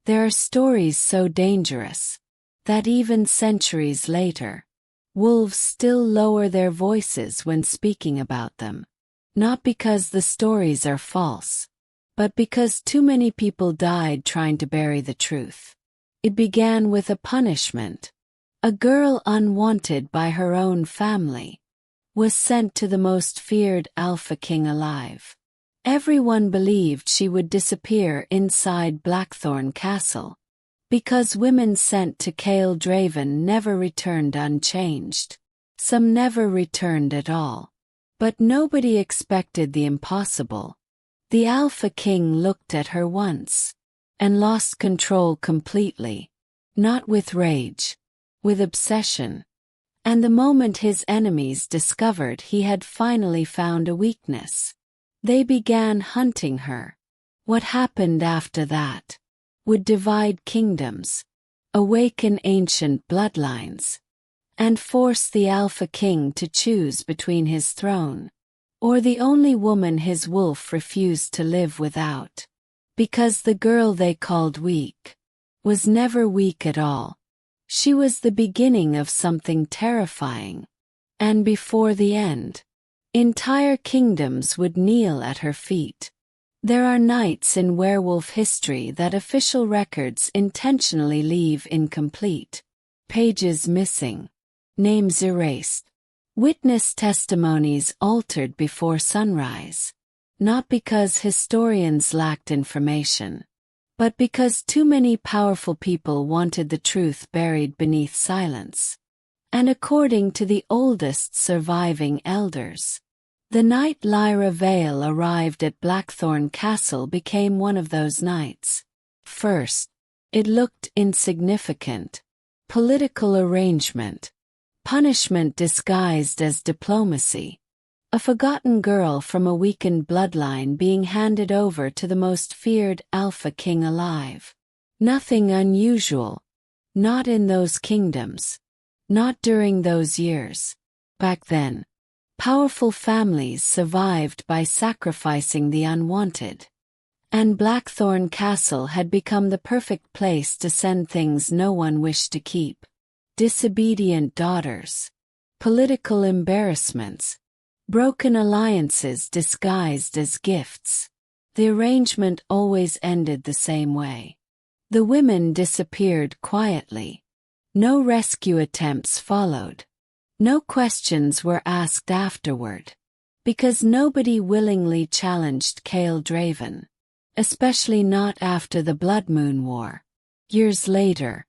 There are stories so dangerous that even centuries later, wolves still lower their voices when speaking about them. Not because the stories are false, but because too many people died trying to bury the truth. It began with a punishment. A girl unwanted by her own family was sent to the most feared alpha king alive. Everyone believed she would disappear inside Blackthorne Castle, because women sent to Cael Draven never returned unchanged. Some never returned at all. But nobody expected the impossible. The Alpha King looked at her once and lost control completely, not with rage, with obsession. And the moment his enemies discovered he had finally found a weakness, they began hunting her. What happened after that would divide kingdoms, awaken ancient bloodlines, and force the Alpha King to choose between his throne or the only woman his wolf refused to live without. Because the girl they called weak was never weak at all. She was the beginning of something terrifying. And before the end, entire kingdoms would kneel at her feet. There are nights in werewolf history that official records intentionally leave incomplete. Pages missing. Names erased. Witness testimonies altered before sunrise. Not because historians lacked information, but because too many powerful people wanted the truth buried beneath silence. And according to the oldest surviving elders, the night Lyra Vale arrived at Blackthorne Castle became one of those nights. First, it looked insignificant. Political arrangement. Punishment disguised as diplomacy. A forgotten girl from a weakened bloodline being handed over to the most feared Alpha King alive. Nothing unusual. Not in those kingdoms. Not during those years. Back then, powerful families survived by sacrificing the unwanted. And Blackthorne Castle had become the perfect place to send things no one wished to keep. Disobedient daughters. Political embarrassments. Broken alliances disguised as gifts. The arrangement always ended the same way. The women disappeared quietly. No rescue attempts followed. No questions were asked afterward. Because nobody willingly challenged Cael Draven. Especially not after the Blood Moon War. Years later,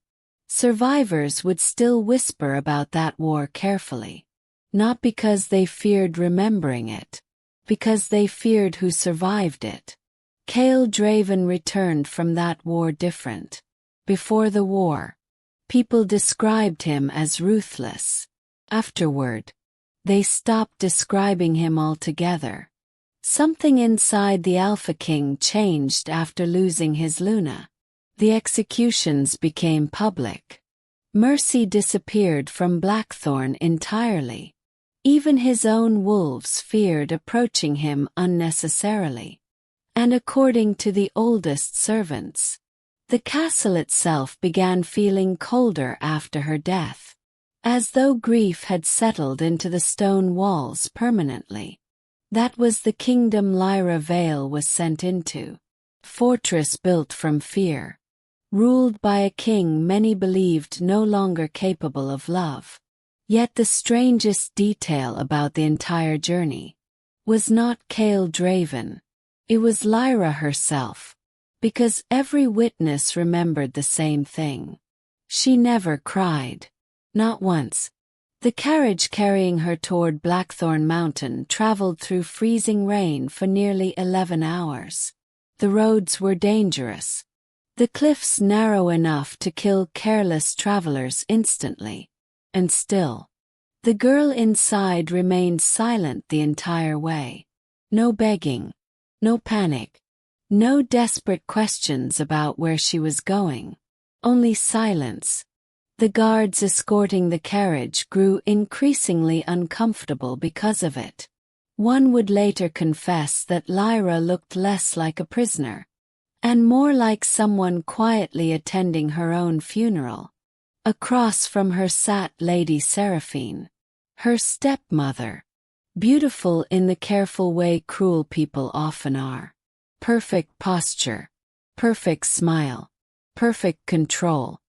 survivors would still whisper about that war carefully. Not because they feared remembering it. Because they feared who survived it. Cael Draven returned from that war different. Before the war, people described him as ruthless. Afterward, they stopped describing him altogether. Something inside the Alpha King changed after losing his Luna. The executions became public. Mercy disappeared from Blackthorne entirely. Even his own wolves feared approaching him unnecessarily. And according to the oldest servants, the castle itself began feeling colder after her death, as though grief had settled into the stone walls permanently. That was the kingdom Lyra Vale was sent into. Fortress built from fear. Ruled by a king many believed no longer capable of love. Yet the strangest detail about the entire journey was not Cael Draven. It was Lyra herself. Because every witness remembered the same thing. She never cried. Not once. The carriage carrying her toward Blackthorne Mountain traveled through freezing rain for nearly 11 hours. The roads were dangerous. The cliffs narrow enough to kill careless travelers instantly. And still, the girl inside remained silent the entire way. No begging. No panic. No desperate questions about where she was going. Only silence. The guards escorting the carriage grew increasingly uncomfortable because of it. One would later confess that Lyra looked less like a prisoner and more like someone quietly attending her own funeral. Across from her sat Lady Seraphine, her stepmother, beautiful in the careful way cruel people often are. Perfect posture, perfect smile, perfect control.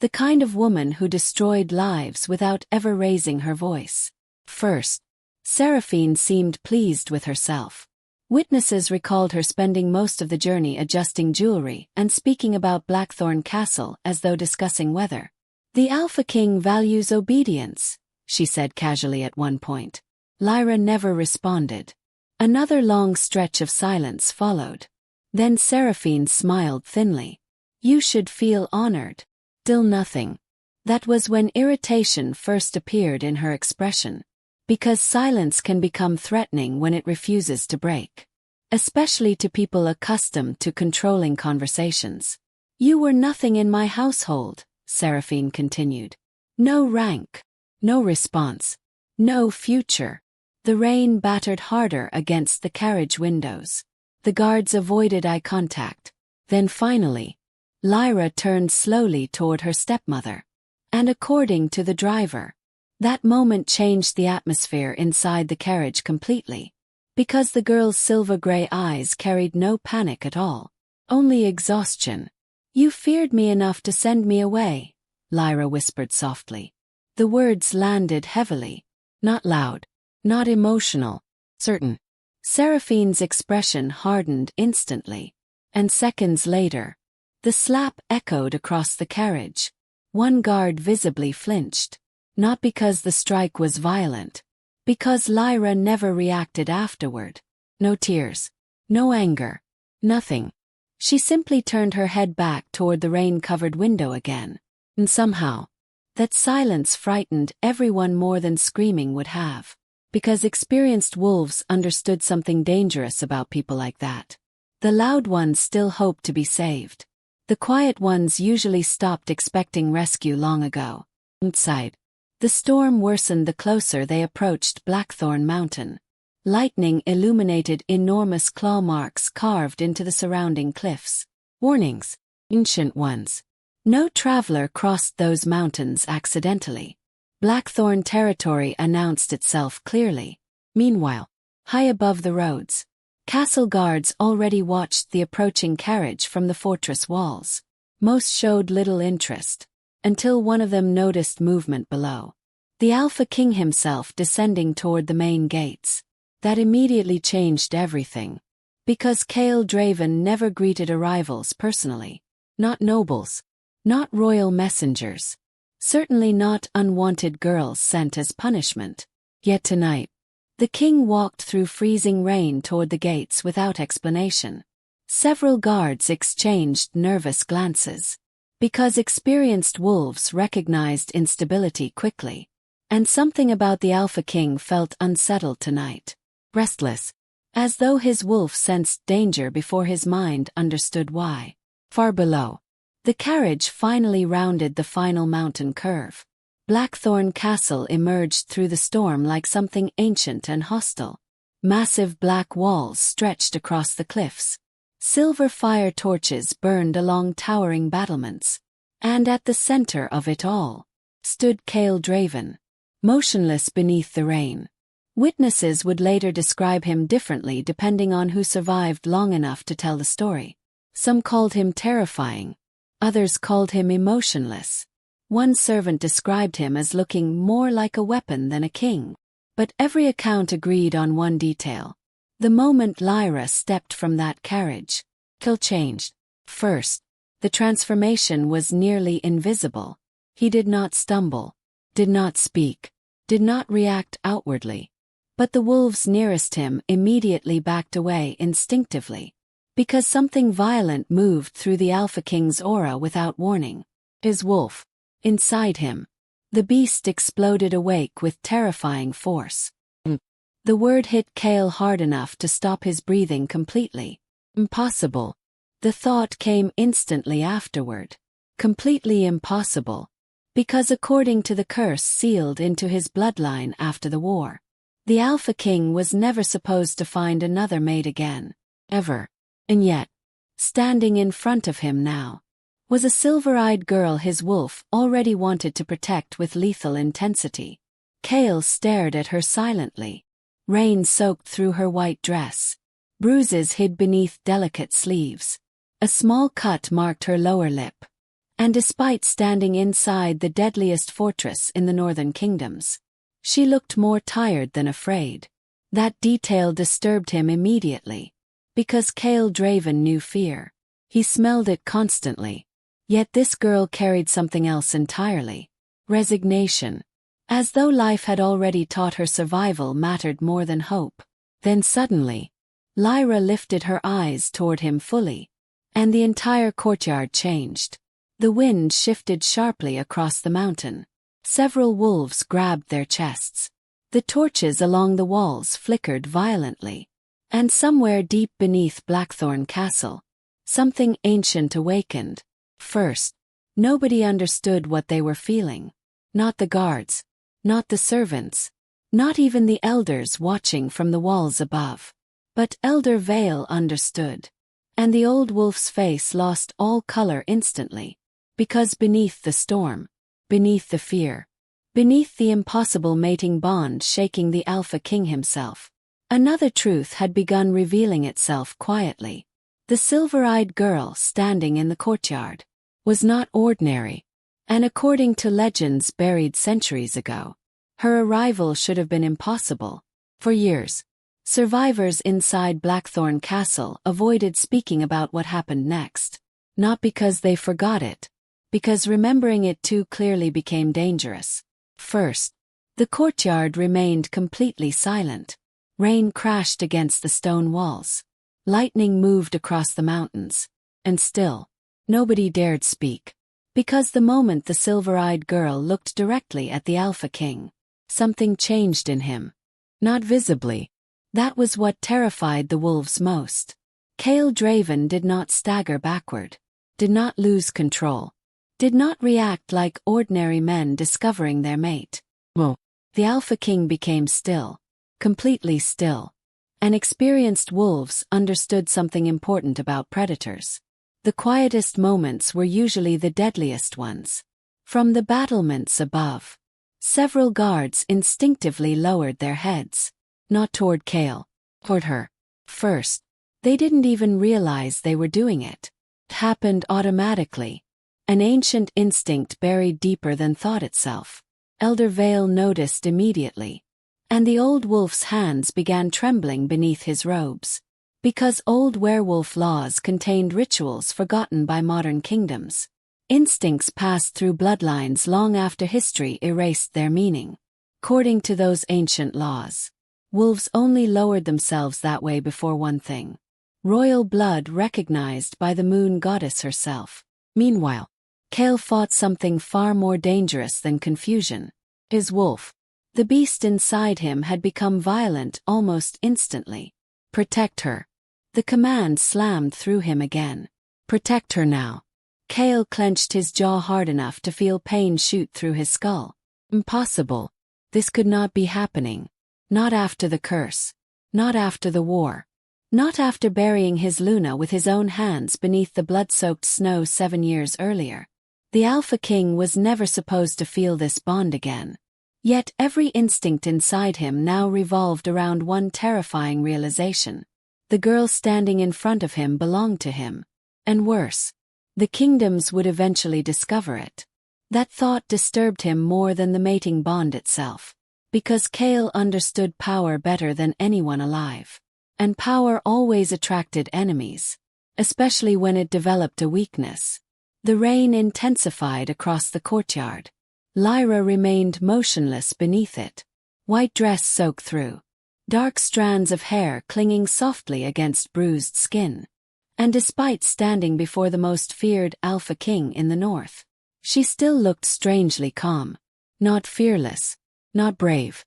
The kind of woman who destroyed lives without ever raising her voice. First, Seraphine seemed pleased with herself. Witnesses recalled her spending most of the journey adjusting jewelry and speaking about Blackthorne Castle as though discussing weather. "The Alpha King values obedience," she said casually at one point. Lyra never responded. Another long stretch of silence followed. Then Seraphine smiled thinly. "You should feel honored." Still nothing. That was when irritation first appeared in her expression. Because silence can become threatening when it refuses to break. Especially to people accustomed to controlling conversations. "You were nothing in my household," Seraphine continued. "No rank. No response. No future." The rain battered harder against the carriage windows. The guards avoided eye contact. Then finally, Lyra turned slowly toward her stepmother. And according to the driver, that moment changed the atmosphere inside the carriage completely. Because the girl's silver-gray eyes carried no panic at all. Only exhaustion. "You feared me enough to send me away," Lyra whispered softly. The words landed heavily. Not loud. Not emotional. Certain. Seraphine's expression hardened instantly. And seconds later, the slap echoed across the carriage. One guard visibly flinched. Not because the strike was violent. Because Lyra never reacted afterward. No tears. No anger. Nothing. She simply turned her head back toward the rain-covered window again. And somehow, that silence frightened everyone more than screaming would have. Because experienced wolves understood something dangerous about people like that. The loud ones still hoped to be saved. The quiet ones usually stopped expecting rescue long ago. Outside, the storm worsened the closer they approached Blackthorne Mountain. Lightning illuminated enormous claw marks carved into the surrounding cliffs. Warnings. Ancient ones. No traveler crossed those mountains accidentally. Blackthorne territory announced itself clearly. Meanwhile, high above the roads, castle guards already watched the approaching carriage from the fortress walls. Most showed little interest, until one of them noticed movement below. The Alpha King himself descending toward the main gates. That immediately changed everything. Because Cale Draven never greeted arrivals personally. Not nobles. Not royal messengers. Certainly not unwanted girls sent as punishment. Yet tonight, the king walked through freezing rain toward the gates without explanation. Several guards exchanged nervous glances. Because experienced wolves recognized instability quickly. And something about the Alpha King felt unsettled tonight. Restless. As though his wolf sensed danger before his mind understood why. Far below, the carriage finally rounded the final mountain curve. Blackthorne Castle emerged through the storm like something ancient and hostile. Massive black walls stretched across the cliffs. Silver fire torches burned along towering battlements. And at the center of it all, stood Cale Draven, motionless beneath the rain. Witnesses would later describe him differently depending on who survived long enough to tell the story. Some called him terrifying. Others called him emotionless. One servant described him as looking more like a weapon than a king. But every account agreed on one detail. The moment Lyra stepped from that carriage, Cale changed. First, the transformation was nearly invisible. He did not stumble, did not speak, did not react outwardly. But the wolves nearest him immediately backed away instinctively. Because something violent moved through the Alpha King's aura without warning. His wolf. Inside him. The beast exploded awake with terrifying force. The word hit Cale hard enough to stop his breathing completely. Impossible. The thought came instantly afterward. Completely impossible. Because according to the curse sealed into his bloodline after the war, the Alpha King was never supposed to find another mate again. Ever. And yet, Standing in front of him now was a silver-eyed girl his wolf already wanted to protect with lethal intensity. Kale stared at her silently. Rain soaked through her white dress. Bruises hid beneath delicate sleeves. A small cut marked her lower lip. And despite standing inside the deadliest fortress in the northern kingdoms, she looked more tired than afraid. That detail disturbed him immediately. Because Kale Draven knew fear. He smelled it constantly. Yet this girl carried something else entirely. Resignation. As though life had already taught her survival mattered more than hope. Then suddenly, Lyra lifted her eyes toward him fully. And the entire courtyard changed. The wind shifted sharply across the mountain. Several wolves grabbed their chests. The torches along the walls flickered violently. And somewhere deep beneath Blackthorne Castle, something ancient awakened. First, nobody understood what they were feeling. Not the guards. Not the servants. Not even the elders watching from the walls above. But Elder Vale understood. And the old wolf's face lost all color instantly. Because beneath the storm, beneath the fear, beneath the impossible mating bond shaking the Alpha King himself, another truth had begun revealing itself quietly. The silver-eyed girl standing in the courtyard was not ordinary, and according to legends buried centuries ago, her arrival should have been impossible. For years, survivors inside Blackthorne Castle avoided speaking about what happened next, not because they forgot it, because remembering it too clearly became dangerous. First, the courtyard remained completely silent. Rain crashed against the stone walls. Lightning moved across the mountains. And still, nobody dared speak. Because the moment the silver-eyed girl looked directly at the Alpha King, something changed in him. Not visibly. That was what terrified the wolves most. Kale Draven did not stagger backward. Did not lose control. Did not react like ordinary men discovering their mate. Well, the Alpha King became still. Completely still. And experienced wolves understood something important about predators. The quietest moments were usually the deadliest ones. From the battlements above, several guards instinctively lowered their heads. Not toward Kale. Toward her. First, they didn't even realize they were doing it. It happened automatically. An ancient instinct buried deeper than thought itself. Elder Vale noticed immediately. And the old wolf's hands began trembling beneath his robes. Because old werewolf laws contained rituals forgotten by modern kingdoms. Instincts passed through bloodlines long after history erased their meaning. According to those ancient laws, wolves only lowered themselves that way before one thing. Royal blood recognized by the moon goddess herself. Meanwhile, Kale fought something far more dangerous than confusion. His wolf. The beast inside him had become violent almost instantly. Protect her. The command slammed through him again. Protect her now. Kale clenched his jaw hard enough to feel pain shoot through his skull. Impossible. This could not be happening. Not after the curse. Not after the war. Not after burying his Luna with his own hands beneath the blood-soaked snow 7 years earlier. The Alpha King was never supposed to feel this bond again. Yet every instinct inside him now revolved around one terrifying realization. The girl standing in front of him belonged to him. And worse, the kingdoms would eventually discover it. That thought disturbed him more than the mating bond itself. Because Kale understood power better than anyone alive. And power always attracted enemies. Especially when it developed a weakness. The rain intensified across the courtyard. Lyra remained motionless beneath it. White dress soaked through. Dark strands of hair clinging softly against bruised skin. And despite standing before the most feared Alpha King in the north, she still looked strangely calm. Not fearless. Not brave.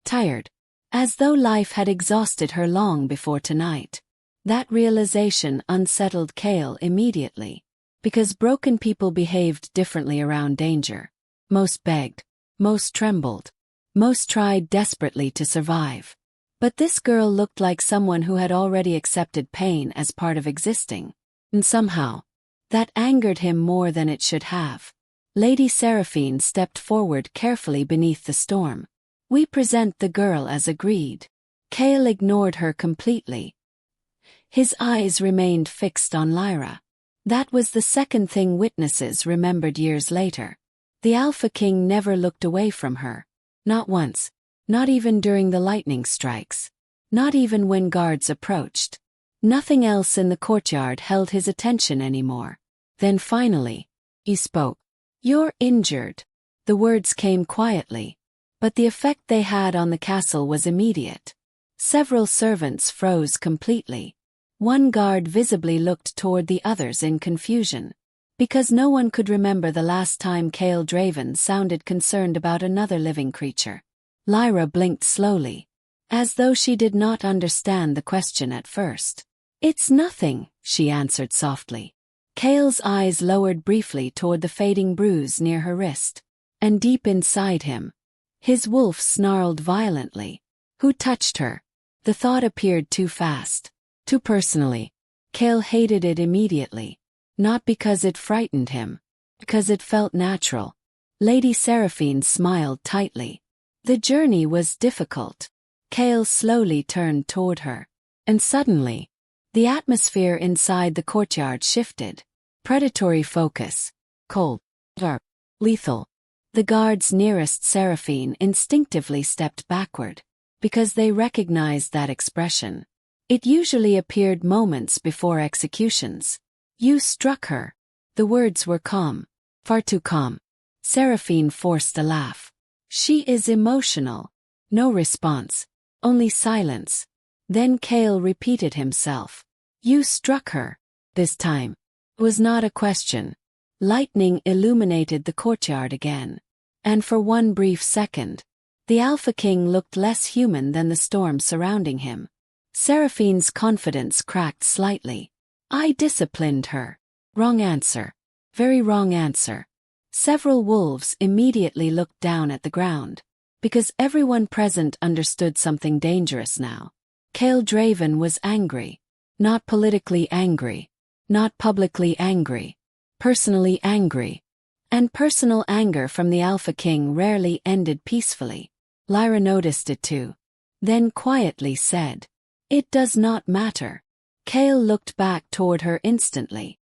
Tired. As though life had exhausted her long before tonight. That realization unsettled Kale immediately. Because broken people behaved differently around danger. Most begged. Most trembled. Most tried desperately to survive. But this girl looked like someone who had already accepted pain as part of existing. And somehow, that angered him more than it should have. Lady Seraphine stepped forward carefully beneath the storm. "We present the girl as agreed." Cale ignored her completely. His eyes remained fixed on Lyra. That was the second thing witnesses remembered years later. The Alpha King never looked away from her. Not once. Not even during the lightning strikes. Not even when guards approached. Nothing else in the courtyard held his attention anymore. Then finally, he spoke. "You're injured." The words came quietly, but the effect they had on the castle was immediate. Several servants froze completely. One guard visibly looked toward the others in confusion, because no one could remember the last time Cale Draven sounded concerned about another living creature. Lyra blinked slowly, as though she did not understand the question at first. "It's nothing," she answered softly. Cale's eyes lowered briefly toward the fading bruise near her wrist, and deep inside him, his wolf snarled violently. Who touched her? The thought appeared too fast, too personally. Cale hated it immediately, not because it frightened him, because it felt natural. Lady Seraphine smiled tightly. The journey was difficult. Cale slowly turned toward her, and suddenly, the atmosphere inside the courtyard shifted. Predatory focus. Cold. Dark. Lethal. The guards nearest Seraphine instinctively stepped backward, because they recognized that expression. It usually appeared moments before executions. "You struck her." The words were calm. Far too calm. Seraphine forced a laugh. "She is emotional." No response. Only silence. Then Cale repeated himself. "You struck her." This time. It was not a question. Lightning illuminated the courtyard again. And for one brief second, the Alpha King looked less human than the storm surrounding him. Seraphine's confidence cracked slightly. "I disciplined her." Wrong answer. Very wrong answer. Several wolves immediately looked down at the ground, because everyone present understood something dangerous now. Cale Draven was angry. Not politically angry. Not publicly angry. Personally angry. And personal anger from the Alpha King rarely ended peacefully. Lyra noticed it too. Then quietly said, "It does not matter." Cale looked back toward her instantly.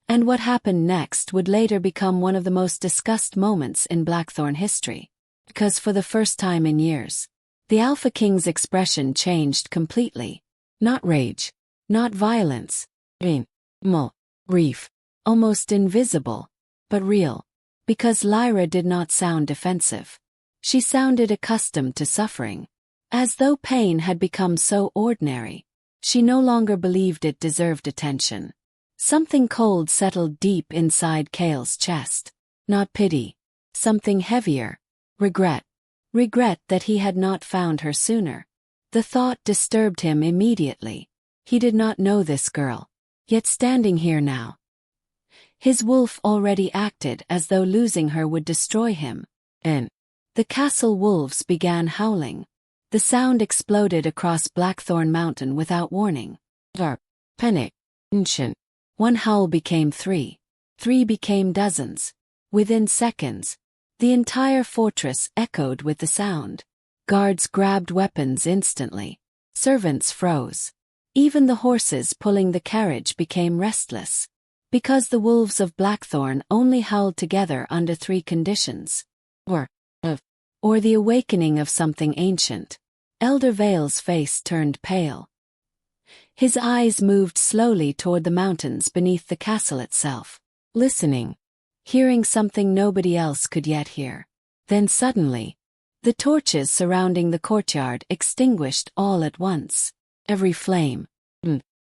And what happened next would later become one of the most discussed moments in Blackthorne history. Because for the first time in years, the Alpha King's expression changed completely. Not rage. Not violence. Grief. Almost invisible. But real. Because Lyra did not sound defensive. She sounded accustomed to suffering. As though pain had become so ordinary. She no longer believed it deserved attention. Something cold settled deep inside Cale's chest. Not pity. Something heavier. Regret. Regret that he had not found her sooner. The thought disturbed him immediately. He did not know this girl. Yet standing here now, his wolf already acted as though losing her would destroy him. And the castle wolves began howling. The sound exploded across Blackthorne Mountain without warning. Dark. Panic. Ancient. One howl became three. Three became dozens. Within seconds, the entire fortress echoed with the sound. Guards grabbed weapons instantly. Servants froze. Even the horses pulling the carriage became restless. Because the wolves of Blackthorne only howled together under three conditions. Or the awakening of something ancient. Elder Vale's face turned pale. His eyes moved slowly toward the mountains beneath the castle itself, listening, hearing something nobody else could yet hear. Then suddenly, the torches surrounding the courtyard extinguished all at once. Every flame.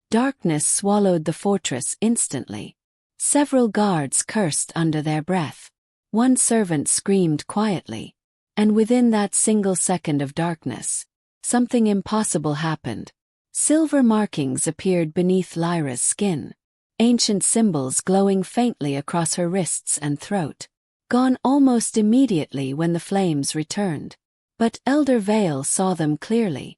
Darkness swallowed the fortress instantly. Several guards cursed under their breath. One servant screamed quietly. And within that single second of darkness, something impossible happened. Silver markings appeared beneath Lyra's skin. Ancient symbols glowing faintly across her wrists and throat. Gone almost immediately when the flames returned. But Elder Vale saw them clearly.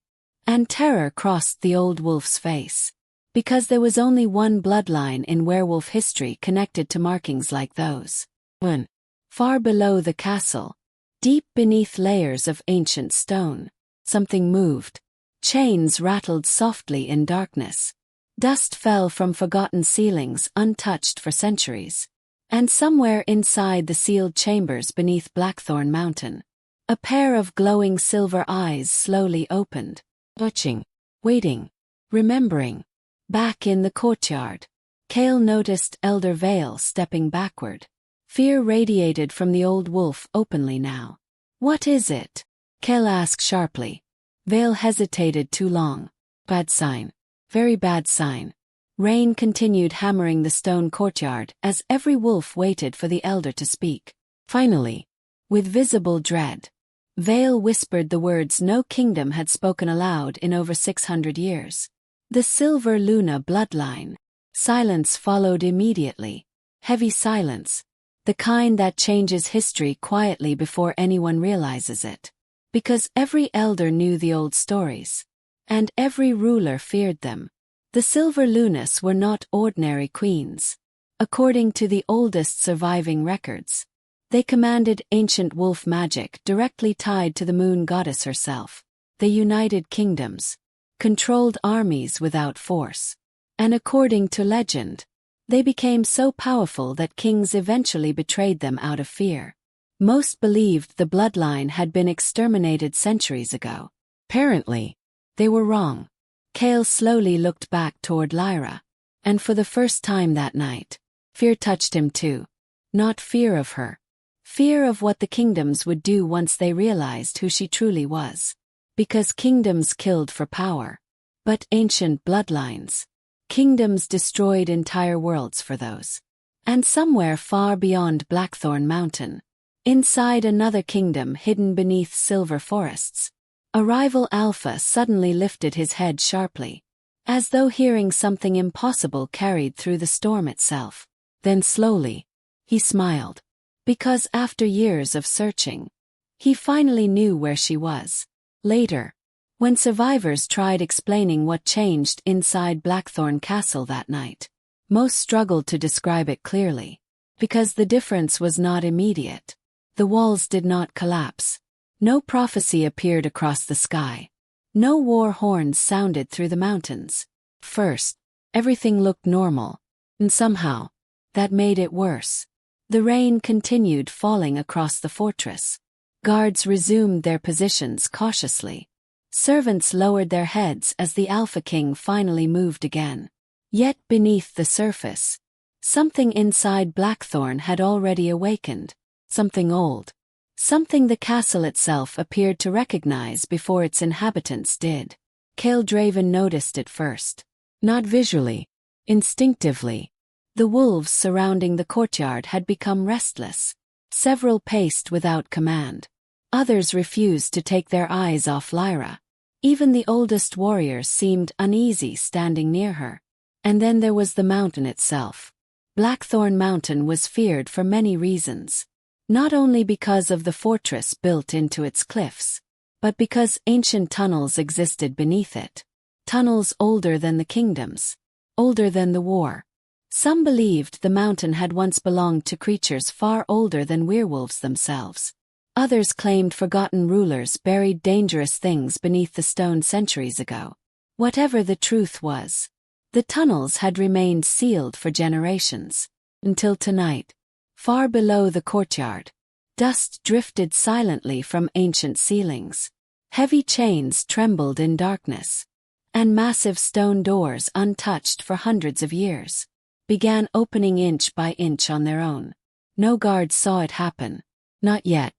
And terror crossed the old wolf's face. Because there was only one bloodline in werewolf history connected to markings like those. One. Far below the castle, deep beneath layers of ancient stone, something moved. Chains rattled softly in darkness. Dust fell from forgotten ceilings untouched for centuries. And somewhere inside the sealed chambers beneath Blackthorne Mountain, a pair of glowing silver eyes slowly opened. Watching, waiting, remembering. Back in the courtyard, Cale noticed Elder Vale stepping backward. Fear radiated from the old wolf openly now. "What is it?" Cale asked sharply. Vale hesitated too long. "Bad sign. Very bad sign." Rain continued hammering the stone courtyard as every wolf waited for the elder to speak. Finally, with visible dread, Vale whispered the words no kingdom had spoken aloud in over 600 years. "The Silver Luna bloodline." Silence followed immediately. Heavy silence. The kind that changes history quietly before anyone realizes it. Because every elder knew the old stories. And every ruler feared them. The Silver Lunas were not ordinary queens. According to the oldest surviving records, they commanded ancient wolf magic directly tied to the moon goddess herself. They united kingdoms, controlled armies without force. And according to legend, they became so powerful that kings eventually betrayed them out of fear. Most believed the bloodline had been exterminated centuries ago. Apparently, they were wrong. Cale slowly looked back toward Lyra, and for the first time that night, fear touched him too. Not fear of her. Fear of what the kingdoms would do once they realized who she truly was. Because kingdoms killed for power. But ancient bloodlines. Kingdoms destroyed entire worlds for those. And somewhere far beyond Blackthorne Mountain, inside another kingdom hidden beneath silver forests, a rival alpha suddenly lifted his head sharply, as though hearing something impossible carried through the storm itself. Then slowly, he smiled. Because after years of searching, he finally knew where she was. Later, when survivors tried explaining what changed inside Blackthorne Castle that night, most struggled to describe it clearly. Because the difference was not immediate. The walls did not collapse. No prophecy appeared across the sky. No war horns sounded through the mountains. First, everything looked normal. And somehow, that made it worse. The rain continued falling across the fortress. Guards resumed their positions cautiously. Servants lowered their heads as the Alpha King finally moved again. Yet beneath the surface, something inside Blackthorne had already awakened. Something old. Something the castle itself appeared to recognize before its inhabitants did. Cale Draven noticed it first. Not visually, instinctively. The wolves surrounding the courtyard had become restless. Several paced without command. Others refused to take their eyes off Lyra. Even the oldest warriors seemed uneasy standing near her. And then there was the mountain itself. Blackthorne Mountain was feared for many reasons. Not only because of the fortress built into its cliffs, but because ancient tunnels existed beneath it. Tunnels older than the kingdoms. Older than the war. Some believed the mountain had once belonged to creatures far older than werewolves themselves. Others claimed forgotten rulers buried dangerous things beneath the stone centuries ago. Whatever the truth was, the tunnels had remained sealed for generations. Until tonight, far below the courtyard, dust drifted silently from ancient ceilings. Heavy chains trembled in darkness, and massive stone doors untouched for hundreds of years began opening inch by inch on their own. No guards saw it happen. Not yet.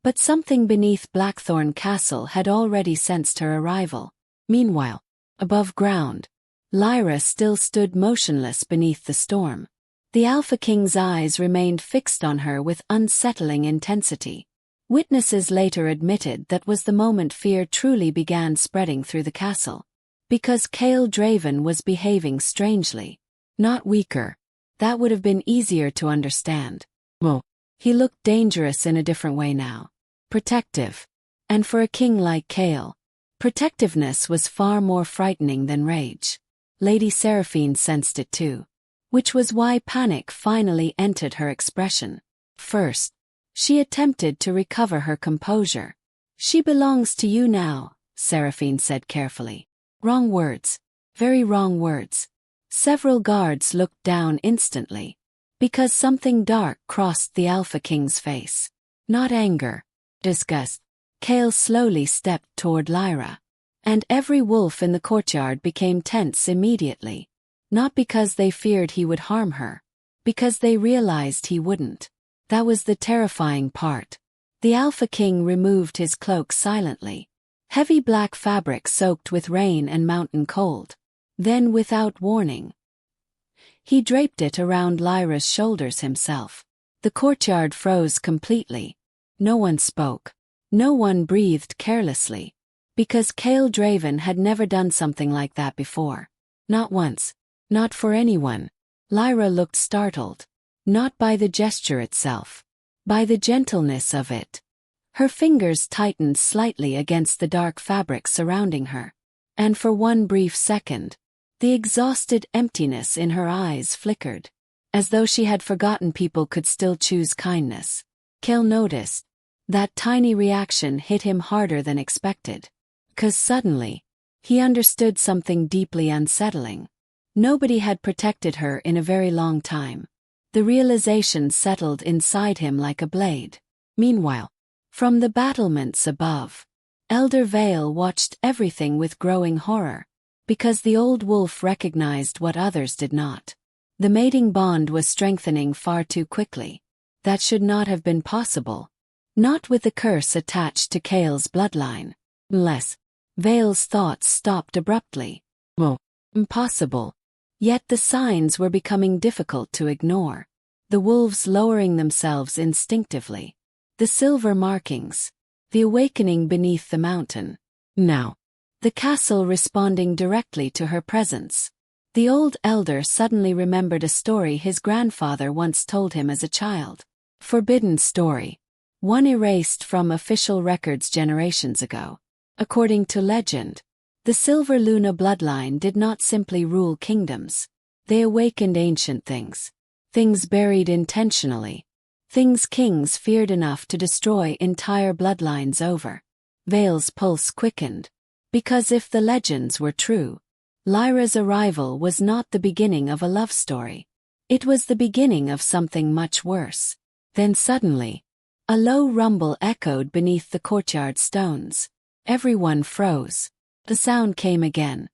But something beneath Blackthorne Castle had already sensed her arrival. Meanwhile, above ground, Lyra still stood motionless beneath the storm. The Alpha King's eyes remained fixed on her with unsettling intensity. Witnesses later admitted that was the moment fear truly began spreading through the castle. Because Cale Draven was behaving strangely. Not weaker. That would have been easier to understand. Well, he looked dangerous in a different way now. Protective. And for a king like Cale, Protectiveness was far more frightening than rage. Lady Seraphine sensed it too, which was why panic finally entered her expression. First, she attempted to recover her composure. "She belongs to you now," Seraphine said carefully. Wrong words. Very wrong words. Several guards looked down instantly, because something dark crossed the Alpha King's face. Not anger. Disgust. Kale slowly stepped toward Lyra, and every wolf in the courtyard became tense immediately. Not because they feared he would harm her, because they realized he wouldn't. That was the terrifying part. The Alpha King removed his cloak silently. Heavy black fabric soaked with rain and mountain cold. Then, without warning, he draped it around Lyra's shoulders himself. The courtyard froze completely. No one spoke. No one breathed carelessly. Because Kale Draven had never done something like that before. Not once. Not for anyone. Lyra looked startled. Not by the gesture itself. By the gentleness of it. Her fingers tightened slightly against the dark fabric surrounding her. And for one brief second, the exhausted emptiness in her eyes flickered. As though she had forgotten people could still choose kindness. Kale noticed. That tiny reaction hit him harder than expected. 'Cause suddenly, he understood something deeply unsettling. Nobody had protected her in a very long time. The realization settled inside him like a blade. Meanwhile, from the battlements above, Elder Vale watched everything with growing horror, because the old wolf recognized what others did not. The mating bond was strengthening far too quickly. That should not have been possible. Not with the curse attached to Kale's bloodline. Unless Vale's thoughts stopped abruptly. Well, impossible. Yet the signs were becoming difficult to ignore. The wolves lowering themselves instinctively. The silver markings. The awakening beneath the mountain. Now, the castle responding directly to her presence. The old elder suddenly remembered a story his grandfather once told him as a child. Forbidden story. One erased from official records generations ago. According to legend, the Silver Luna bloodline did not simply rule kingdoms. They awakened ancient things. Things buried intentionally. Things kings feared enough to destroy entire bloodlines over. Vale's pulse quickened. Because if the legends were true, Lyra's arrival was not the beginning of a love story. It was the beginning of something much worse. Then suddenly, a low rumble echoed beneath the courtyard stones. Everyone froze. The sound came again.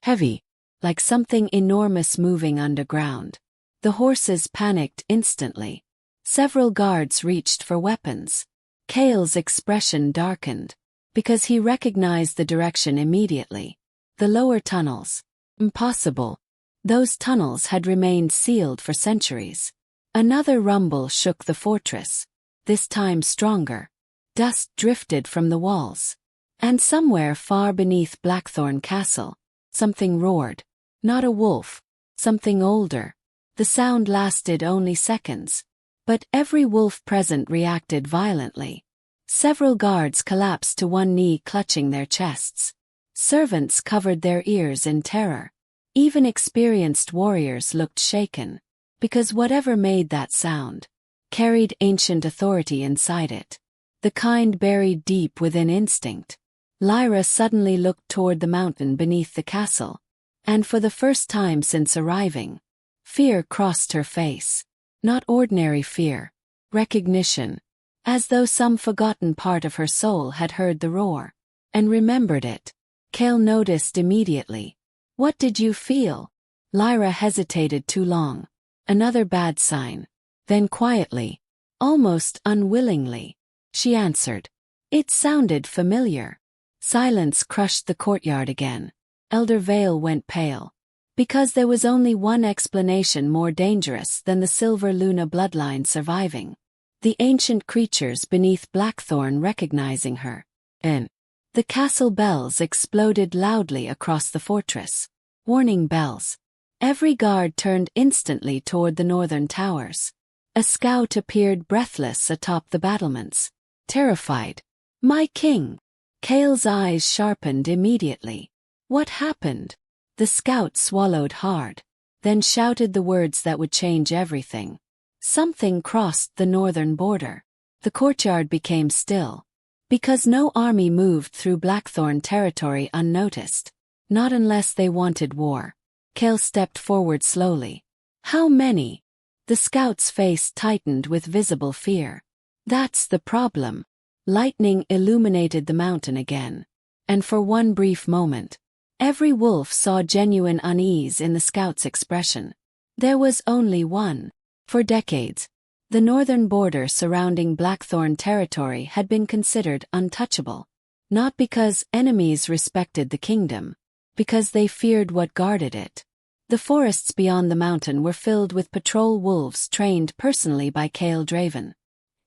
Heavy. Like something enormous moving underground. The horses panicked instantly. Several guards reached for weapons. Kale's expression darkened. Because he recognized the direction immediately. The lower tunnels. Impossible. Those tunnels had remained sealed for centuries. Another rumble shook the fortress. This time stronger. Dust drifted from the walls. And somewhere far beneath Blackthorne Castle, something roared. Not a wolf. Something older. The sound lasted only seconds. But every wolf present reacted violently. Several guards collapsed to one knee, clutching their chests. Servants covered their ears in terror. Even experienced warriors looked shaken. Because whatever made that sound carried ancient authority inside it. The kind buried deep within instinct. Lyra suddenly looked toward the mountain beneath the castle. And for the first time since arriving, fear crossed her face. Not ordinary fear. Recognition. As though some forgotten part of her soul had heard the roar. And remembered it. Kale noticed immediately. What did you feel? Lyra hesitated too long. Another bad sign. Then quietly, almost unwillingly, she answered. It sounded familiar. Silence crushed the courtyard again. Elder Vale went pale. Because there was only one explanation more dangerous than the Silver Luna bloodline surviving. The ancient creatures beneath Blackthorne recognizing her. And the castle bells exploded loudly across the fortress. Warning bells. Every guard turned instantly toward the northern towers. A scout appeared breathless atop the battlements. Terrified. My king! Kale's eyes sharpened immediately. What happened? The scout swallowed hard, then shouted the words that would change everything. Something crossed the northern border. The courtyard became still. Because no army moved through Blackthorne territory unnoticed. Not unless they wanted war. Kale stepped forward slowly. How many? The scout's face tightened with visible fear. That's the problem. Lightning illuminated the mountain again. And for one brief moment, every wolf saw genuine unease in the scout's expression. There was only one. For decades, the northern border surrounding Blackthorne territory had been considered untouchable. Not because enemies respected the kingdom, because they feared what guarded it. The forests beyond the mountain were filled with patrol wolves trained personally by Kale Draven.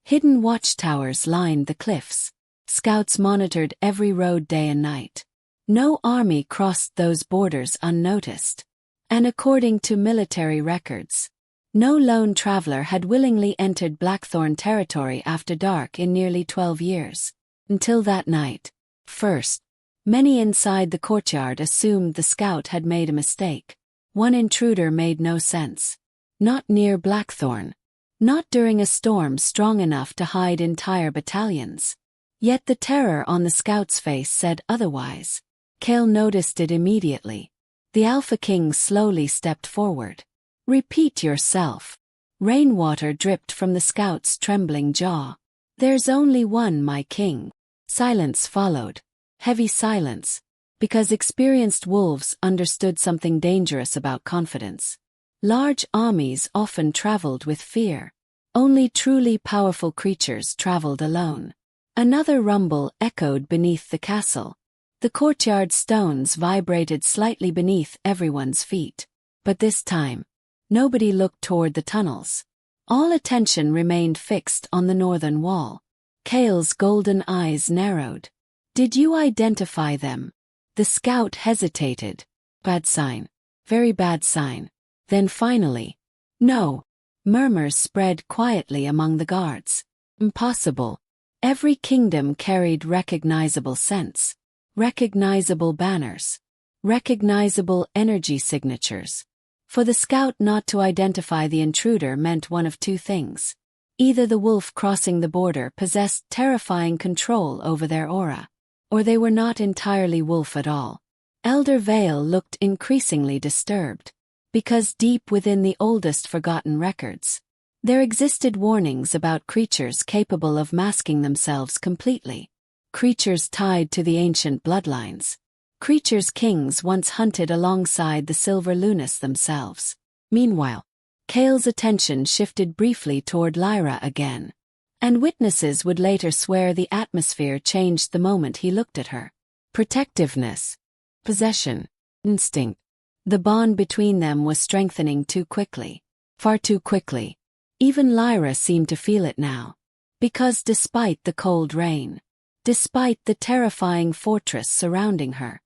Hidden watchtowers lined the cliffs. Scouts monitored every road day and night. No army crossed those borders unnoticed. And according to military records, no lone traveler had willingly entered Blackthorne territory after dark in nearly 12 years. Until that night. First, many inside the courtyard assumed the scout had made a mistake. One intruder made no sense. Not near Blackthorne. Not during a storm strong enough to hide entire battalions. Yet the terror on the scout's face said otherwise. Kale noticed it immediately. The Alpha King slowly stepped forward. Repeat yourself. Rainwater dripped from the scout's trembling jaw. There's only one, my king. Silence followed. Heavy silence. Because experienced wolves understood something dangerous about confidence. Large armies often traveled with fear. Only truly powerful creatures traveled alone. Another rumble echoed beneath the castle. The courtyard stones vibrated slightly beneath everyone's feet. But this time, nobody looked toward the tunnels. All attention remained fixed on the northern wall. Kale's golden eyes narrowed. Did you identify them? The scout hesitated. Bad sign. Very bad sign. Then finally, no. Murmurs spread quietly among the guards. Impossible. Every kingdom carried recognizable scents. Recognizable banners. Recognizable energy signatures. For the scout not to identify the intruder meant one of two things. Either the wolf crossing the border possessed terrifying control over their aura, or they were not entirely wolf at all. Elder Vale looked increasingly disturbed, because deep within the oldest forgotten records, there existed warnings about creatures capable of masking themselves completely. Creatures tied to the ancient bloodlines. Creatures kings once hunted alongside the Silver Lunas themselves. Meanwhile, Kale's attention shifted briefly toward Lyra again. And witnesses would later swear the atmosphere changed the moment he looked at her. Protectiveness. Possession. Instinct. The bond between them was strengthening too quickly. Far too quickly. Even Lyra seemed to feel it now. Because despite the cold rain, despite the terrifying fortress surrounding her,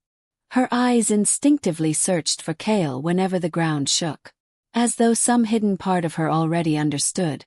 her eyes instinctively searched for Kale whenever the ground shook. As though some hidden part of her already understood.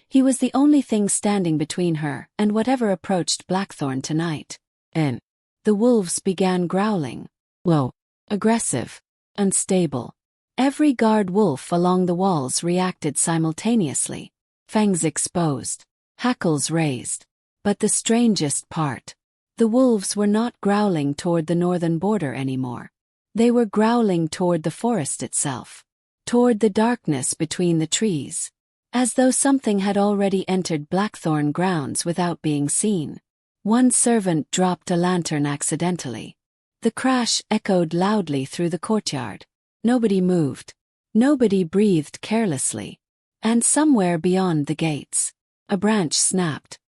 He was the only thing standing between her and whatever approached Blackthorne tonight. And the wolves began growling. Low. Aggressive. Unstable. Every guard wolf along the walls reacted simultaneously. Fangs exposed. Hackles raised. But the strangest part. The wolves were not growling toward the northern border anymore. They were growling toward the forest itself. Toward the darkness between the trees. As though something had already entered Blackthorne grounds without being seen. One servant dropped a lantern accidentally. The crash echoed loudly through the courtyard. Nobody moved. Nobody breathed carelessly. And somewhere beyond the gates, a branch snapped.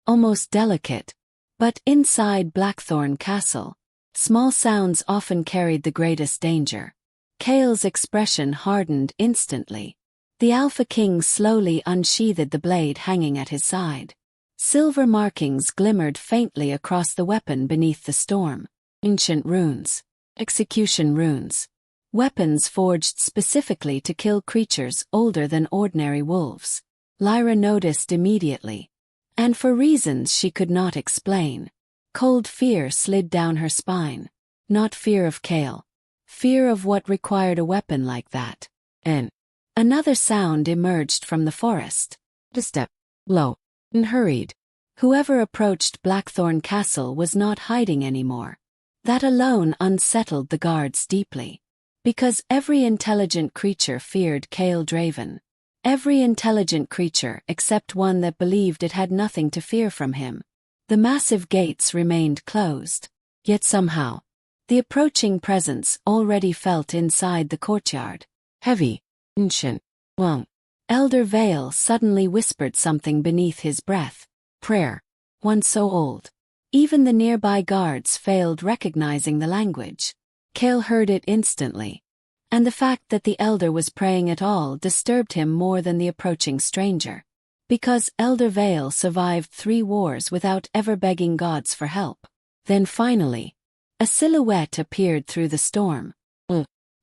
Almost delicate. But inside Blackthorne Castle, small sounds often carried the greatest danger. Kale's expression hardened instantly. The Alpha King slowly unsheathed the blade hanging at his side. Silver markings glimmered faintly across the weapon beneath the storm. Ancient runes. Execution runes. Weapons forged specifically to kill creatures older than ordinary wolves. Lyra noticed immediately. And for reasons she could not explain. Cold fear slid down her spine. Not fear of Kale. Fear of what required a weapon like that. And another sound emerged from the forest. A step, low, and hurried. Whoever approached Blackthorne Castle was not hiding anymore. That alone unsettled the guards deeply. Because every intelligent creature feared Kale Draven. Every intelligent creature except one that believed it had nothing to fear from him. The massive gates remained closed. Yet somehow, the approaching presence already felt inside the courtyard. Heavy, ancient, long. Elder Vale suddenly whispered something beneath his breath. Prayer. One so old. Even the nearby guards failed recognizing the language. Kale heard it instantly. And the fact that the elder was praying at all disturbed him more than the approaching stranger. Because Elder Vale survived 3 wars without ever begging gods for help. Then finally, a silhouette appeared through the storm.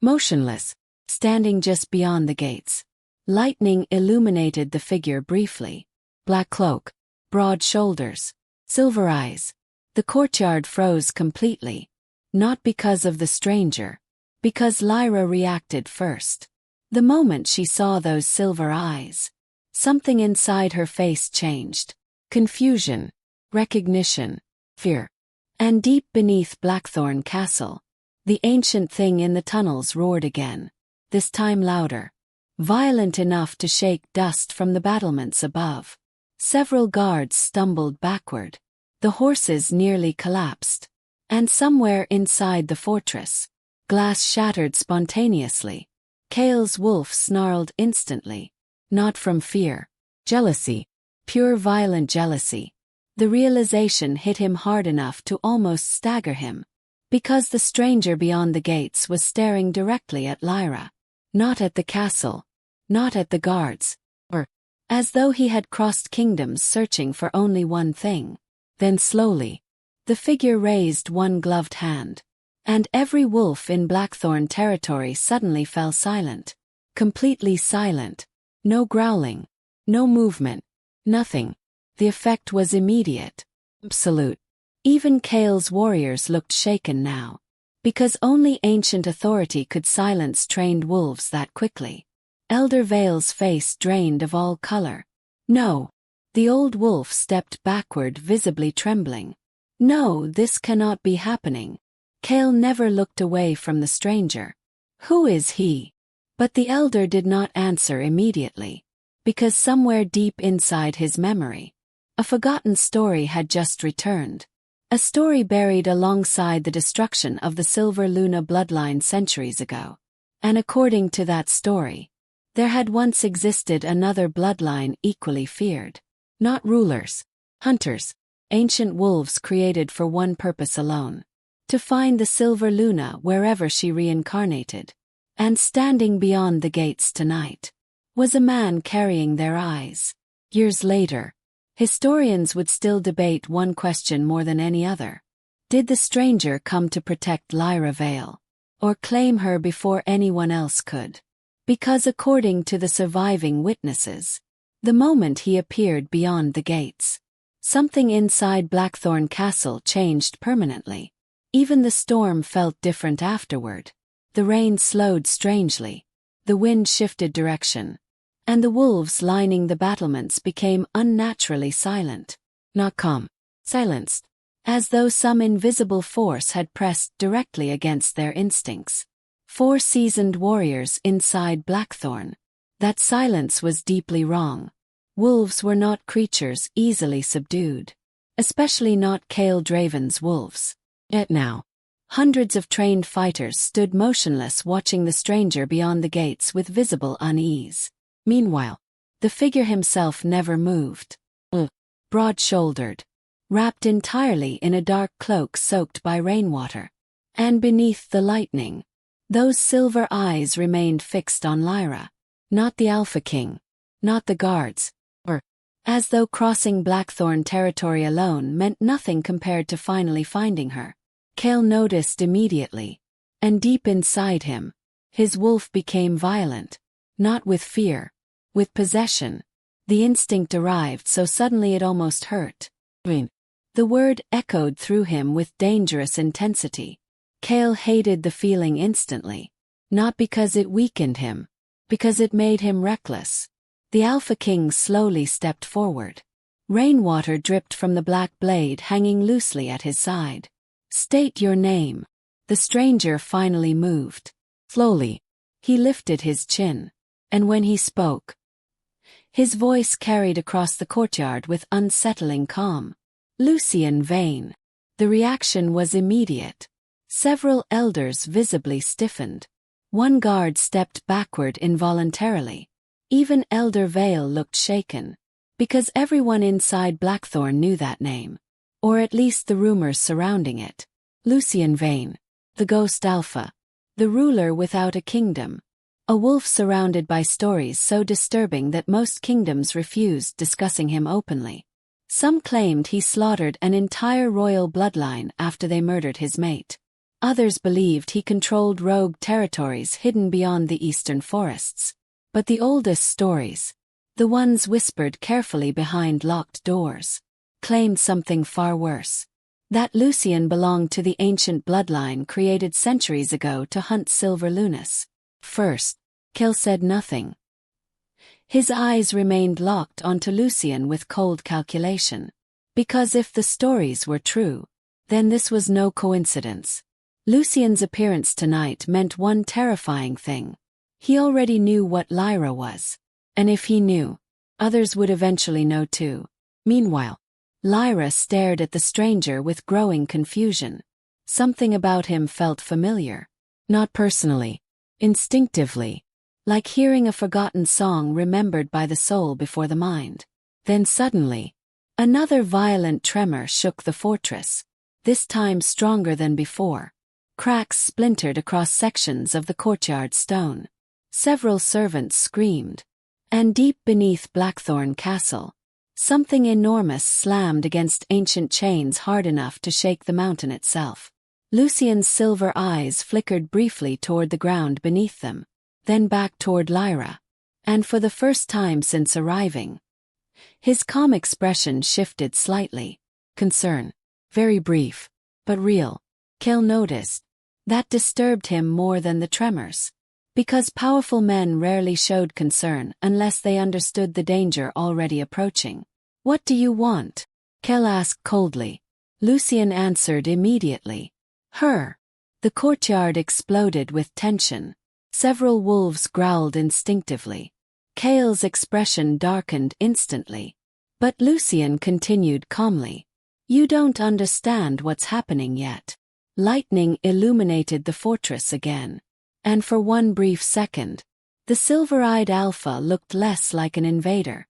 Motionless, standing just beyond the gates. Lightning illuminated the figure briefly. Black cloak, broad shoulders, silver eyes. The courtyard froze completely. Not because of the stranger. Because Lyra reacted first. The moment she saw those silver eyes, something inside her face changed. Confusion, recognition, fear. And deep beneath Blackthorne Castle, the ancient thing in the tunnels roared again. This time louder. Violent enough to shake dust from the battlements above. Several guards stumbled backward. The horses nearly collapsed. And somewhere inside the fortress, glass shattered spontaneously. Kale's wolf snarled instantly. Not from fear. Jealousy. Pure violent jealousy. The realization hit him hard enough to almost stagger him. Because the stranger beyond the gates was staring directly at Lyra. Not at the castle. Not at the guards. Or, as though he had crossed kingdoms searching for only one thing. Then slowly, the figure raised one gloved hand. And every wolf in Blackthorne territory suddenly fell silent. Completely silent. No growling. No movement. Nothing. The effect was immediate. Absolute. Even Kale's warriors looked shaken now. Because only ancient authority could silence trained wolves that quickly. Elder Vale's face drained of all color. No. The old wolf stepped backward, visibly trembling. No, this cannot be happening. Kale never looked away from the stranger. Who is he? But the elder did not answer immediately. Because somewhere deep inside his memory, a forgotten story had just returned. A story buried alongside the destruction of the Silver Luna bloodline centuries ago. And according to that story, there had once existed another bloodline equally feared. Not rulers, hunters, ancient wolves created for one purpose alone. To find the Silver Luna wherever she reincarnated. And standing beyond the gates tonight was a man carrying their eyes. Years later, historians would still debate one question more than any other. Did the stranger come to protect Lyra Vale? Or claim her before anyone else could? Because according to the surviving witnesses, the moment he appeared beyond the gates, something inside Blackthorne Castle changed permanently. Even the storm felt different afterward. The rain slowed strangely. The wind shifted direction. And the wolves lining the battlements became unnaturally silent. Not calm. Silenced. As though some invisible force had pressed directly against their instincts. 4 seasoned warriors inside Blackthorne. That silence was deeply wrong. Wolves were not creatures easily subdued. Especially not Kale Draven's wolves. Yet now, hundreds of trained fighters stood motionless watching the stranger beyond the gates with visible unease. Meanwhile, the figure himself never moved. Broad-shouldered, wrapped entirely in a dark cloak soaked by rainwater. And beneath the lightning, those silver eyes remained fixed on Lyra. Not the Alpha King, not the guards, or, as though crossing Blackthorne territory alone meant nothing compared to finally finding her. Kale noticed immediately, and deep inside him, his wolf became violent, not with fear, with possession. The instinct arrived so suddenly it almost hurt. The word echoed through him with dangerous intensity. Cale hated the feeling instantly. Not because it weakened him, because it made him reckless. The Alpha King slowly stepped forward. Rainwater dripped from the black blade hanging loosely at his side. "State your name." The stranger finally moved. Slowly, he lifted his chin. And when he spoke, his voice carried across the courtyard with unsettling calm. "Lucian Vane." The reaction was immediate. Several elders visibly stiffened. One guard stepped backward involuntarily. Even Elder Vale looked shaken. Because everyone inside Blackthorne knew that name. Or at least the rumors surrounding it. Lucian Vane. The Ghost Alpha. The ruler without a kingdom. A wolf surrounded by stories so disturbing that most kingdoms refused discussing him openly. Some claimed he slaughtered an entire royal bloodline after they murdered his mate. Others believed he controlled rogue territories hidden beyond the eastern forests. But the oldest stories, the ones whispered carefully behind locked doors, claimed something far worse. That Lucian belonged to the ancient bloodline created centuries ago to hunt silver lunas. First, Cale said nothing. His eyes remained locked onto Lucian with cold calculation. Because if the stories were true, then this was no coincidence. Lucian's appearance tonight meant one terrifying thing. He already knew what Lyra was. And if he knew, others would eventually know too. Meanwhile, Lyra stared at the stranger with growing confusion. Something about him felt familiar. Not personally, instinctively. Like hearing a forgotten song remembered by the soul before the mind. Then suddenly, another violent tremor shook the fortress, this time stronger than before. Cracks splintered across sections of the courtyard stone. Several servants screamed. And deep beneath Blackthorne Castle, something enormous slammed against ancient chains hard enough to shake the mountain itself. Lucian's silver eyes flickered briefly toward the ground beneath them, then back toward Lyra. And for the first time since arriving, his calm expression shifted slightly. Concern. Very brief, but real. Cale noticed. That disturbed him more than the tremors. Because powerful men rarely showed concern unless they understood the danger already approaching. "What do you want?" Cale asked coldly. Lucian answered immediately. "Her." The courtyard exploded with tension. Several wolves growled instinctively. Cale's expression darkened instantly. But Lucian continued calmly. "You don't understand what's happening yet." Lightning illuminated the fortress again. And for one brief second, the silver-eyed Alpha looked less like an invader,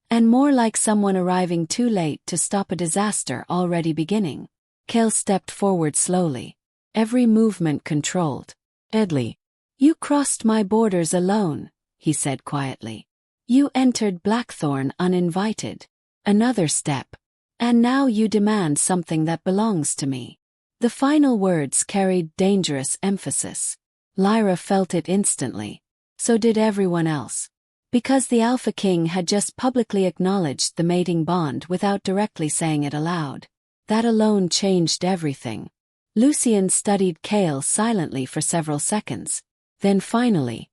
and more like someone arriving too late to stop a disaster already beginning. Cale stepped forward slowly, every movement controlled. "Edley, you crossed my borders alone," he said quietly. "You entered Blackthorne uninvited. Another step. And now you demand something that belongs to me." The final words carried dangerous emphasis. Lyra felt it instantly. So did everyone else. Because the Alpha King had just publicly acknowledged the mating bond without directly saying it aloud. That alone changed everything. Lucian studied Cale silently for several seconds. Then finally,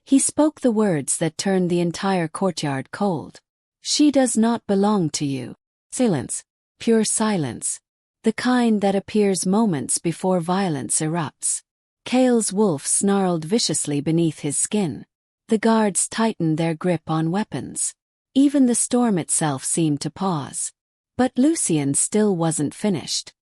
he spoke the words that turned the entire courtyard cold. "She does not belong to you." Silence. Pure silence. The kind that appears moments before violence erupts. Cale's wolf snarled viciously beneath his skin. The guards tightened their grip on weapons. Even the storm itself seemed to pause. But Lucian still wasn't finished.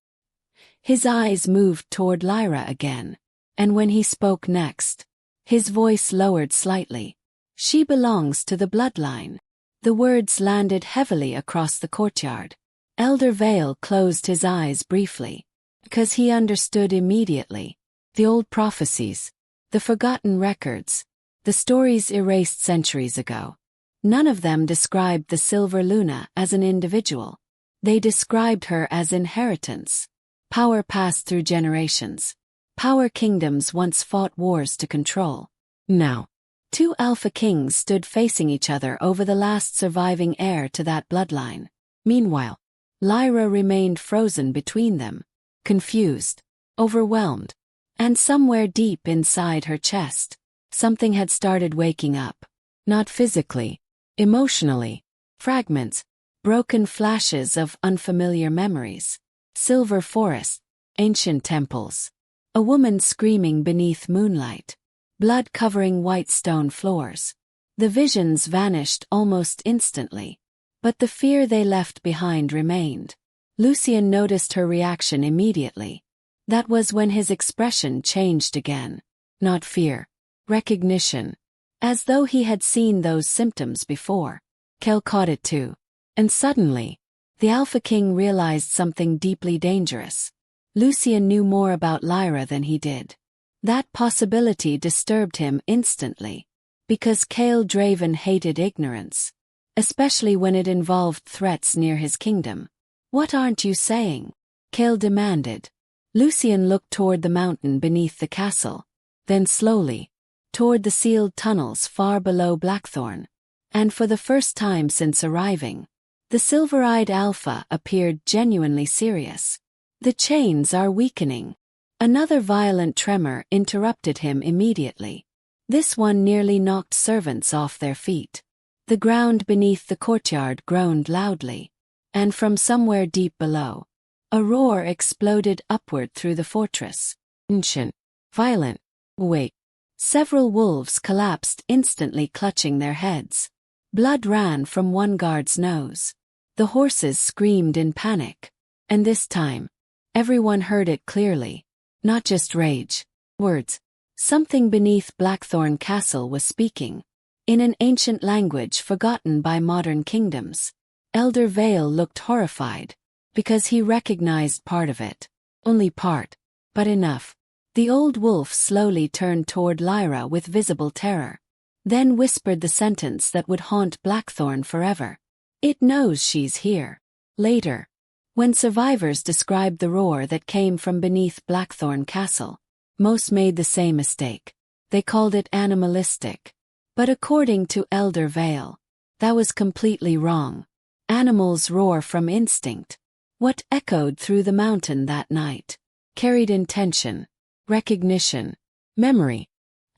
His eyes moved toward Lyra again. And when he spoke next, his voice lowered slightly. "She belongs to the bloodline." The words landed heavily across the courtyard. Elder Vale closed his eyes briefly. Because he understood immediately. The old prophecies, the forgotten records, the stories erased centuries ago. None of them described the Silver Luna as an individual. They described her as inheritance. Power passed through generations. Power kingdoms once fought wars to control. Now, two Alpha Kings stood facing each other over the last surviving heir to that bloodline. Meanwhile, Lyra remained frozen between them, confused, overwhelmed, and somewhere deep inside her chest, something had started waking up. Not physically, emotionally. Fragments, broken flashes of unfamiliar memories. Silver forest, ancient temples. A woman screaming beneath moonlight. Blood covering white stone floors. The visions vanished almost instantly, but the fear they left behind remained. Lucian noticed her reaction immediately. That was when his expression changed again. Not fear. Recognition. As though he had seen those symptoms before. Kel caught it too. And suddenly, the Alpha King realized something deeply dangerous. Lucian knew more about Lyra than he did. That possibility disturbed him instantly. Because Kael Draven hated ignorance. Especially when it involved threats near his kingdom. What aren't you saying? Kael demanded. Lucian looked toward the mountain beneath the castle. Then slowly, toward the sealed tunnels far below Blackthorne. And for the first time since arriving, the silver-eyed Alpha appeared genuinely serious. The chains are weakening. Another violent tremor interrupted him immediately. This one nearly knocked servants off their feet. The ground beneath the courtyard groaned loudly. And from somewhere deep below, a roar exploded upward through the fortress. Ancient. Violent. Wait. Several wolves collapsed instantly, clutching their heads. Blood ran from one guard's nose. The horses screamed in panic. And this time, everyone heard it clearly. Not just rage. Words. Something beneath Blackthorne Castle was speaking. In an ancient language forgotten by modern kingdoms. Elder Vale looked horrified. Because he recognized part of it. Only part. But enough. The old wolf slowly turned toward Lyra with visible terror. Then whispered the sentence that would haunt Blackthorne forever. It knows she's here. Later, when survivors described the roar that came from beneath Blackthorne Castle, most made the same mistake. They called it animalistic. But according to Elder Vale, that was completely wrong. Animals roar from instinct. What echoed through the mountain that night carried intention, recognition, memory.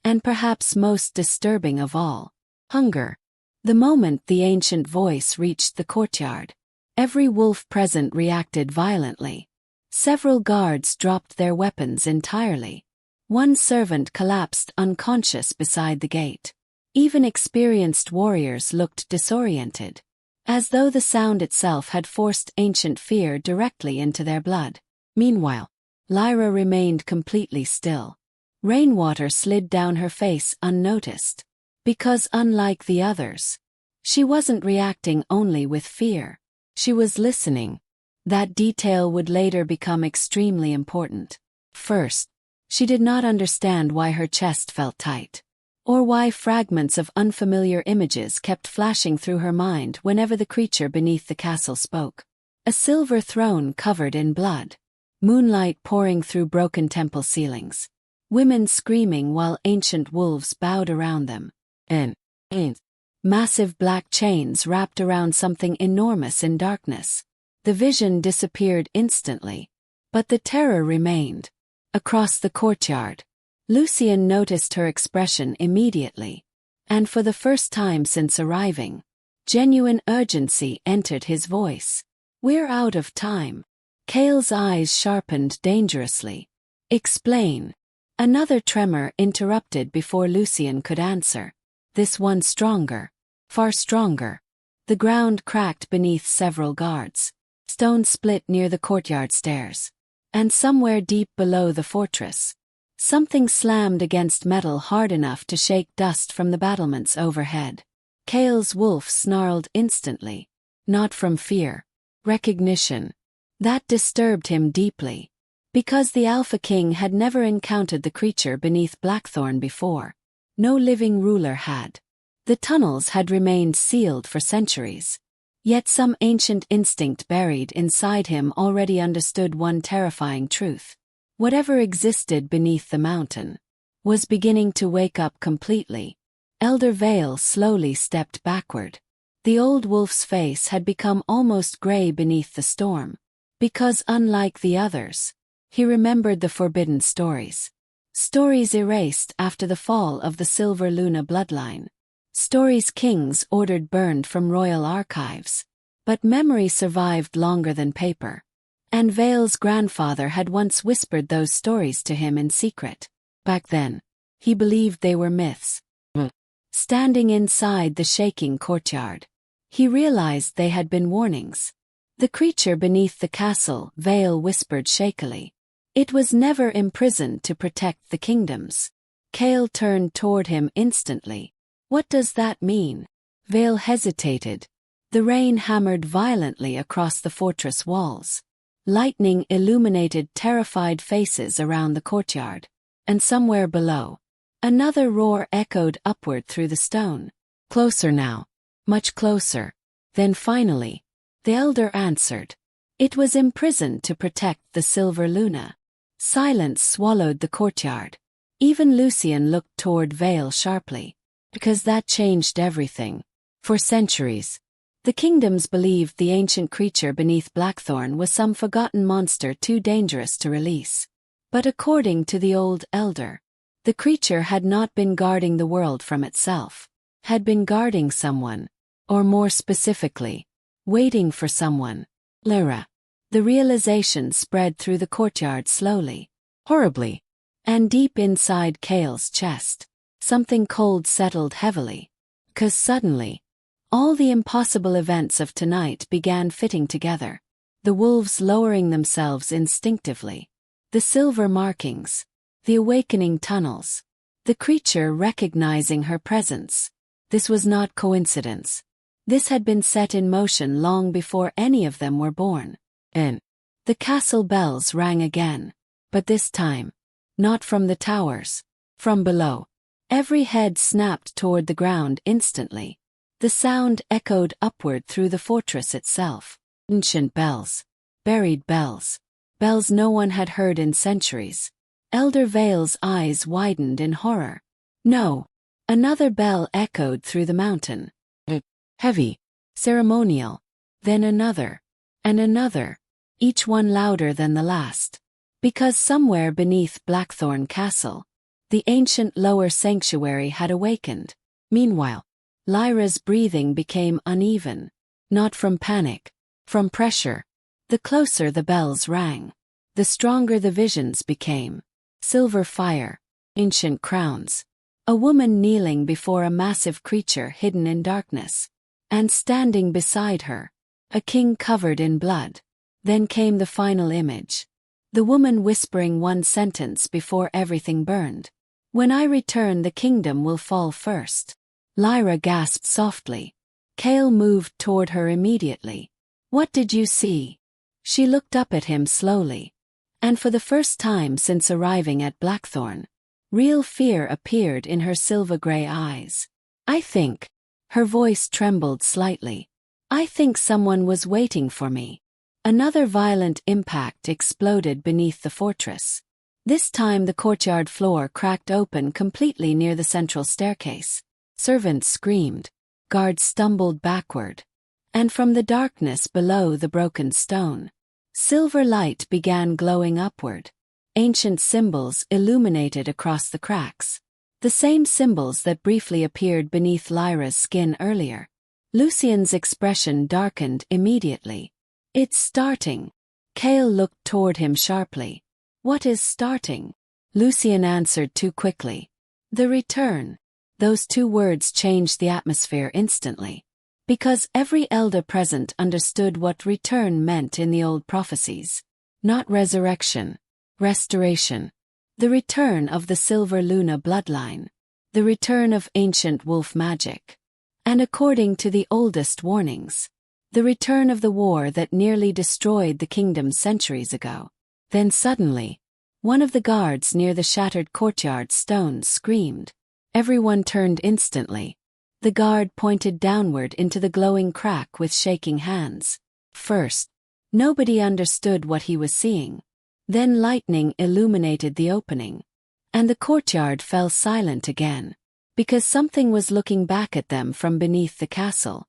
And perhaps most disturbing of all, hunger. The moment the ancient voice reached the courtyard, every wolf present reacted violently. Several guards dropped their weapons entirely. One servant collapsed unconscious beside the gate. Even experienced warriors looked disoriented, as though the sound itself had forced ancient fear directly into their blood. Meanwhile, Lyra remained completely still. Rainwater slid down her face unnoticed. Because unlike the others, she wasn't reacting only with fear. She was listening. That detail would later become extremely important. First, she did not understand why her chest felt tight. Or why fragments of unfamiliar images kept flashing through her mind whenever the creature beneath the castle spoke. A silver throne covered in blood. Moonlight pouring through broken temple ceilings. Women screaming while ancient wolves bowed around them. And massive black chains wrapped around something enormous in darkness. The vision disappeared instantly. But the terror remained. Across the courtyard, Lucian noticed her expression immediately. And for the first time since arriving, genuine urgency entered his voice. We're out of time. Kael's eyes sharpened dangerously. Explain. Another tremor interrupted before Lucian could answer. This one stronger. Far stronger. The ground cracked beneath several guards. Stone split near the courtyard stairs. And somewhere deep below the fortress, something slammed against metal hard enough to shake dust from the battlements overhead. Kael's wolf snarled instantly. Not from fear. Recognition. That disturbed him deeply. Because the Alpha King had never encountered the creature beneath Blackthorne before. No living ruler had. The tunnels had remained sealed for centuries. Yet some ancient instinct buried inside him already understood one terrifying truth. Whatever existed beneath the mountain was beginning to wake up completely. Elder Vale slowly stepped backward. The old wolf's face had become almost gray beneath the storm. Because unlike the others, he remembered the forbidden stories. Stories erased after the fall of the Silver Luna bloodline. Stories kings ordered burned from royal archives. But memory survived longer than paper. And Vale's grandfather had once whispered those stories to him in secret. Back then, he believed they were myths. Standing inside the shaking courtyard, he realized they had been warnings. The creature beneath the castle, Vale whispered shakily. It was never imprisoned to protect the kingdoms. Cale turned toward him instantly. What does that mean? Vale hesitated. The rain hammered violently across the fortress walls. Lightning illuminated terrified faces around the courtyard. And somewhere below, another roar echoed upward through the stone. Closer now. Much closer. Then finally, the elder answered. It was imprisoned to protect the Silver Luna. Silence swallowed the courtyard. Even Lucian looked toward Vale sharply. Because that changed everything. For centuries, the kingdoms believed the ancient creature beneath Blackthorne was some forgotten monster too dangerous to release. But according to the old elder, the creature had not been guarding the world from itself. Had been guarding someone. Or more specifically, waiting for someone. Lyra. The realization spread through the courtyard slowly. Horribly. And deep inside Cale's chest, something cold settled heavily. 'Cause suddenly, all the impossible events of tonight began fitting together. The wolves lowering themselves instinctively. The silver markings. The awakening tunnels. The creature recognizing her presence. This was not coincidence. This had been set in motion long before any of them were born. And the castle bells rang again. But this time, not from the towers. From below. Every head snapped toward the ground instantly. The sound echoed upward through the fortress itself. Ancient bells. Buried bells. Bells no one had heard in centuries. Elder Vale's eyes widened in horror. No. Another bell echoed through the mountain. Heavy. Ceremonial. Then another. And another. Each one louder than the last. Because somewhere beneath Blackthorne Castle, the ancient lower sanctuary had awakened. Meanwhile, Lyra's breathing became uneven. Not from panic. From pressure. The closer the bells rang, the stronger the visions became. Silver fire. Ancient crowns. A woman kneeling before a massive creature hidden in darkness. And standing beside her, a king covered in blood. Then came the final image. The woman whispering one sentence before everything burned. When I return, the kingdom will fall first. Lyra gasped softly. Cale moved toward her immediately. What did you see? She looked up at him slowly. And for the first time since arriving at Blackthorne, real fear appeared in her silver-gray eyes. I think. Her voice trembled slightly. I think someone was waiting for me. Another violent impact exploded beneath the fortress. This time the courtyard floor cracked open completely near the central staircase. Servants screamed. Guards stumbled backward. And from the darkness below the broken stone, silver light began glowing upward. Ancient symbols illuminated across the cracks. The same symbols that briefly appeared beneath Lyra's skin earlier. Lucian's expression darkened immediately. It's starting. Cale looked toward him sharply. What is starting? Lucian answered too quickly. The return. Those two words changed the atmosphere instantly. Because every elder present understood what return meant in the old prophecies. Not resurrection. Restoration. The return of the Silver Luna bloodline. The return of ancient wolf magic. And according to the oldest warnings, the return of the war that nearly destroyed the kingdom centuries ago. Then suddenly, one of the guards near the shattered courtyard stones screamed. Everyone turned instantly. The guard pointed downward into the glowing crack with shaking hands. First, nobody understood what he was seeing. Then lightning illuminated the opening. And the courtyard fell silent again. Because something was looking back at them from beneath the castle.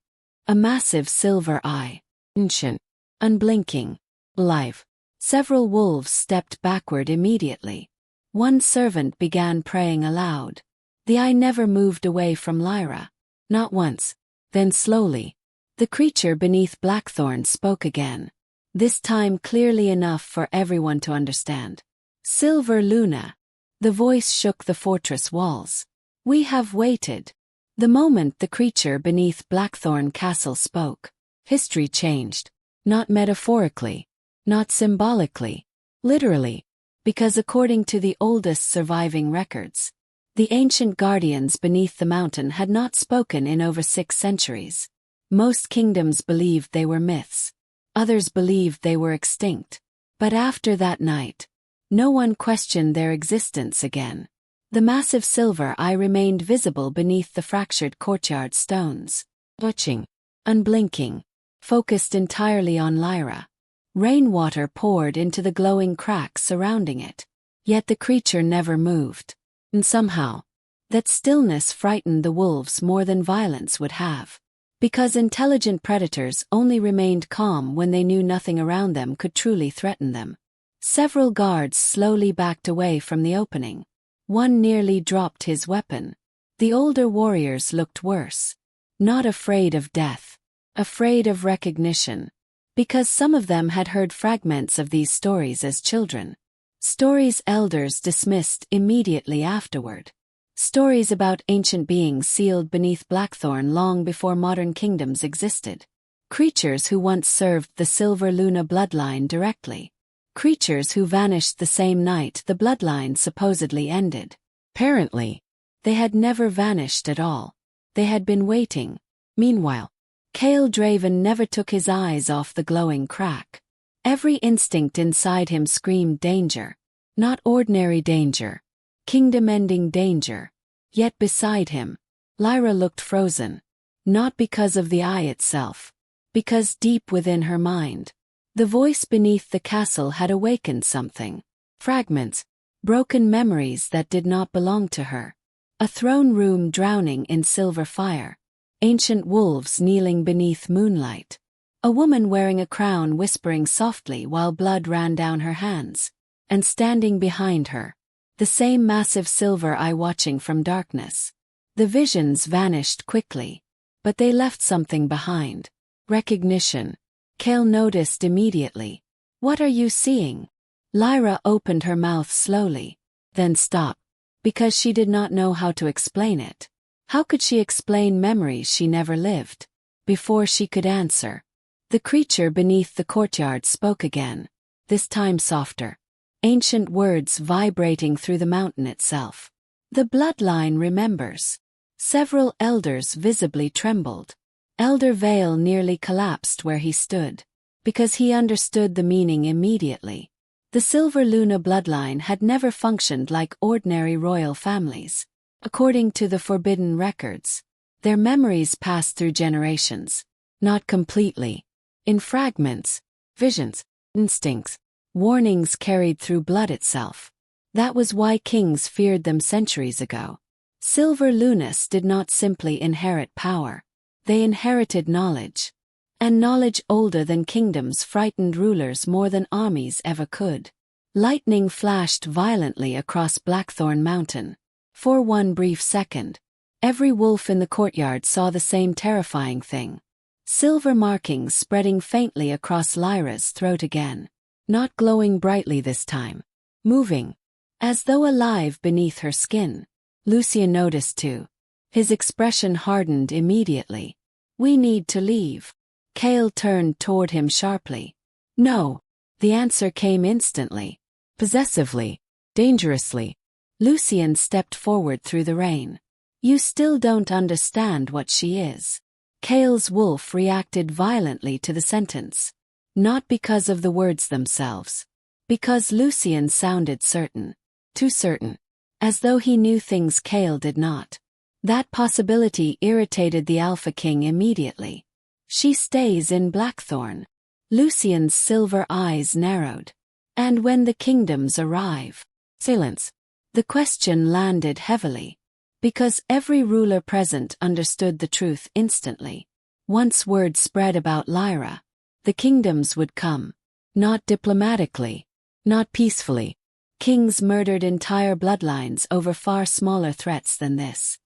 A massive silver eye. Ancient. Unblinking. Alive. Several wolves stepped backward immediately. One servant began praying aloud. The eye never moved away from Lyra. Not once. Then slowly, the creature beneath Blackthorne spoke again. This time clearly enough for everyone to understand. Silver Luna. The voice shook the fortress walls. We have waited. The moment the creature beneath Blackthorne Castle spoke, history changed. Not metaphorically. Not symbolically. Literally. Because according to the oldest surviving records, the ancient guardians beneath the mountain had not spoken in over 6 centuries. Most kingdoms believed they were myths. Others believed they were extinct. But after that night, no one questioned their existence again. The massive silver eye remained visible beneath the fractured courtyard stones. Watching. Unblinking. Focused entirely on Lyra. Rainwater poured into the glowing cracks surrounding it. Yet the creature never moved. And somehow, that stillness frightened the wolves more than violence would have. Because intelligent predators only remained calm when they knew nothing around them could truly threaten them. Several guards slowly backed away from the opening. One nearly dropped his weapon. The older warriors looked worse. Not afraid of death. Afraid of recognition. Because some of them had heard fragments of these stories as children. Stories elders dismissed immediately afterward. Stories about ancient beings sealed beneath Blackthorne long before modern kingdoms existed. Creatures who once served the Silver Luna bloodline directly. Creatures who vanished the same night the bloodline supposedly ended. Apparently, they had never vanished at all. They had been waiting. Meanwhile, Cale Draven never took his eyes off the glowing crack. Every instinct inside him screamed danger. Not ordinary danger. Kingdom-ending danger. Yet beside him, Lyra looked frozen. Not because of the eye itself. Because deep within her mind, the voice beneath the castle had awakened something. Fragments. Broken memories that did not belong to her. A throne room drowning in silver fire. Ancient wolves kneeling beneath moonlight. A woman wearing a crown whispering softly while blood ran down her hands. And standing behind her, the same massive silver eye watching from darkness. The visions vanished quickly. But they left something behind. Recognition. Cale noticed immediately. What are you seeing? Lyra opened her mouth slowly, then stopped. Because she did not know how to explain it. How could she explain memories she never lived? Before she could answer, the creature beneath the courtyard spoke again. This time softer. Ancient words vibrating through the mountain itself. The bloodline remembers. Several elders visibly trembled. Elder Vale nearly collapsed where he stood. Because he understood the meaning immediately. The Silver Luna bloodline had never functioned like ordinary royal families. According to the forbidden records, their memories passed through generations. Not completely. In fragments, visions, instincts, warnings carried through blood itself. That was why kings feared them centuries ago. Silver Lunas did not simply inherit power. They inherited knowledge. And knowledge older than kingdoms frightened rulers more than armies ever could. Lightning flashed violently across Blackthorne Mountain. For one brief second, every wolf in the courtyard saw the same terrifying thing. Silver markings spreading faintly across Lyra's throat again. Not glowing brightly this time. Moving. As though alive beneath her skin. Lucian noticed too. His expression hardened immediately. We need to leave. Cale turned toward him sharply. No. The answer came instantly. Possessively. Dangerously. Lucian stepped forward through the rain. You still don't understand what she is. Cale's wolf reacted violently to the sentence. Not because of the words themselves. Because Lucian sounded certain. Too certain. As though he knew things Cale did not. That possibility irritated the Alpha King immediately. She stays in Blackthorne. Lucian's silver eyes narrowed. And when the kingdoms arrive. Silence. The question landed heavily. Because every ruler present understood the truth instantly. Once word spread about Lyra, the kingdoms would come. Not diplomatically, not peacefully. Kings murdered entire bloodlines over far smaller threats than this.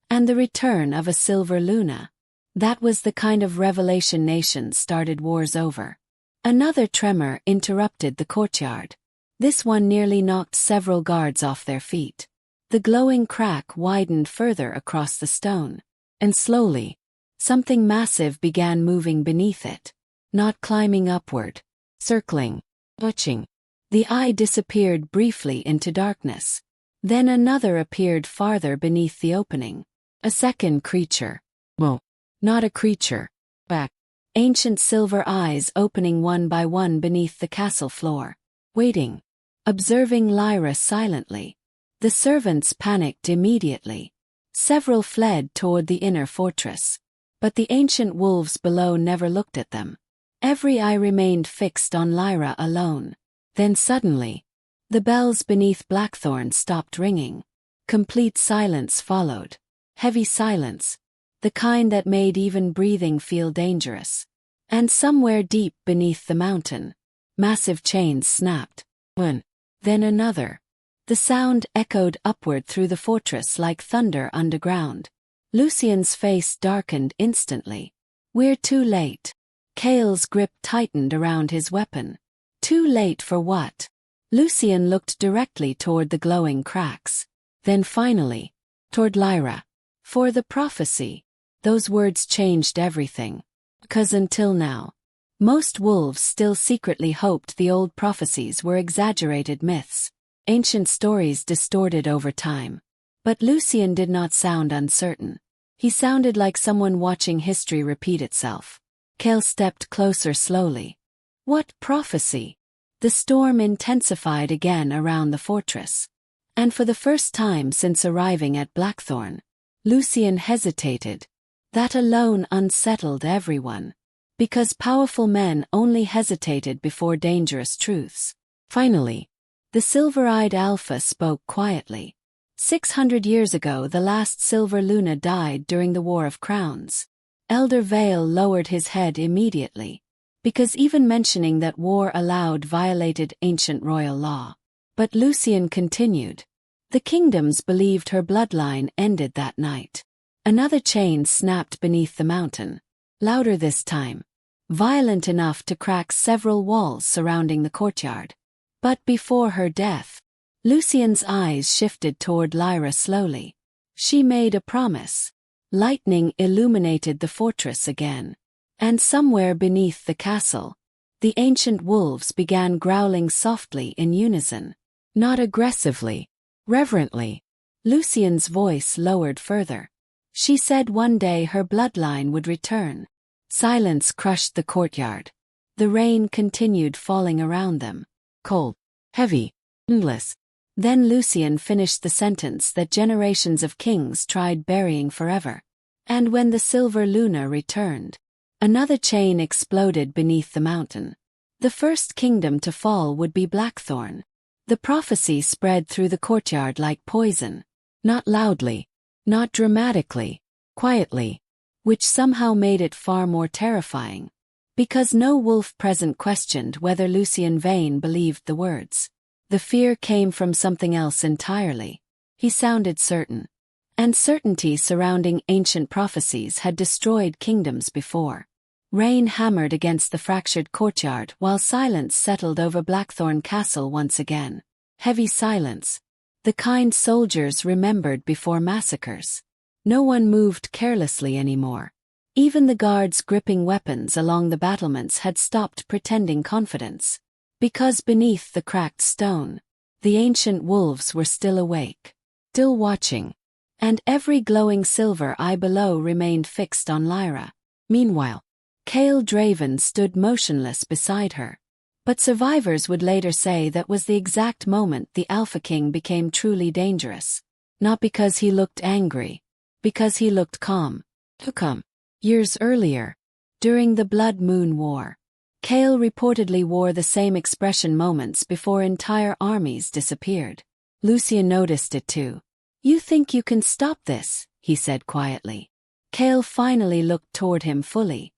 And the return of a silver Luna. That was the kind of revelation nations started wars over. Another tremor interrupted the courtyard. This one nearly knocked several guards off their feet. The glowing crack widened further across the stone. And slowly, something massive began moving beneath it. Not climbing upward. Circling. Touching. The eye disappeared briefly into darkness. Then another appeared farther beneath the opening. A second creature. Well, not a creature. Back. Ancient silver eyes opening one by one beneath the castle floor. Waiting. Observing Lyra silently. The servants panicked immediately. Several fled toward the inner fortress. But the ancient wolves below never looked at them. Every eye remained fixed on Lyra alone. Then suddenly, the bells beneath Blackthorne stopped ringing. Complete silence followed. Heavy silence. The kind that made even breathing feel dangerous. And somewhere deep beneath the mountain, massive chains snapped. One. Then another. The sound echoed upward through the fortress like thunder underground. Lucien's face darkened instantly. We're too late. Cale's grip tightened around his weapon. Too late for what? Lucien looked directly toward the glowing cracks. Then finally, toward Lyra. For the prophecy. Those words changed everything. Because until now, most wolves still secretly hoped the old prophecies were exaggerated myths. Ancient stories distorted over time. But Lucien did not sound uncertain. He sounded like someone watching history repeat itself. Cale stepped closer slowly. What prophecy? The storm intensified again around the fortress. And for the first time since arriving at Blackthorne, Lucien hesitated. That alone unsettled everyone. Because powerful men only hesitated before dangerous truths. Finally, the silver-eyed Alpha spoke quietly. 600 years ago the last silver Luna died during the War of Crowns. Elder Vale lowered his head immediately. Because even mentioning that war aloud violated ancient royal law. But Lucien continued. The kingdoms believed her bloodline ended that night. Another chain snapped beneath the mountain. Louder this time. Violent enough to crack several walls surrounding the courtyard. But before her death, Lucien's eyes shifted toward Lyra slowly. She made a promise. Lightning illuminated the fortress again. And somewhere beneath the castle, the ancient wolves began growling softly in unison. Not aggressively, reverently. Lucien's voice lowered further. She said one day her bloodline would return. Silence crushed the courtyard. The rain continued falling around them. Cold, heavy, endless. Then Lucien finished the sentence that generations of kings tried burying forever. And when the silver Luna returned, another chain exploded beneath the mountain. The first kingdom to fall would be Blackthorne. The prophecy spread through the courtyard like poison. Not loudly, not dramatically, quietly, which somehow made it far more terrifying. Because no wolf present questioned whether Lucien Vane believed the words. The fear came from something else entirely. He sounded certain. And certainty surrounding ancient prophecies had destroyed kingdoms before. Rain hammered against the fractured courtyard while silence settled over Blackthorne Castle once again. Heavy silence. The kind soldiers remembered before massacres. No one moved carelessly anymore. Even the guards gripping weapons along the battlements had stopped pretending confidence. Because beneath the cracked stone, the ancient wolves were still awake. Still watching. And every glowing silver eye below remained fixed on Lyra. Meanwhile, Cale Draven stood motionless beside her. But survivors would later say that was the exact moment the Alpha King became truly dangerous. Not because he looked angry. Because he looked calm. Calm. Years earlier, during the Blood Moon War, Cale reportedly wore the same expression moments before entire armies disappeared. Lucien noticed it too. You think you can stop this, he said quietly. Kale finally looked toward him fully,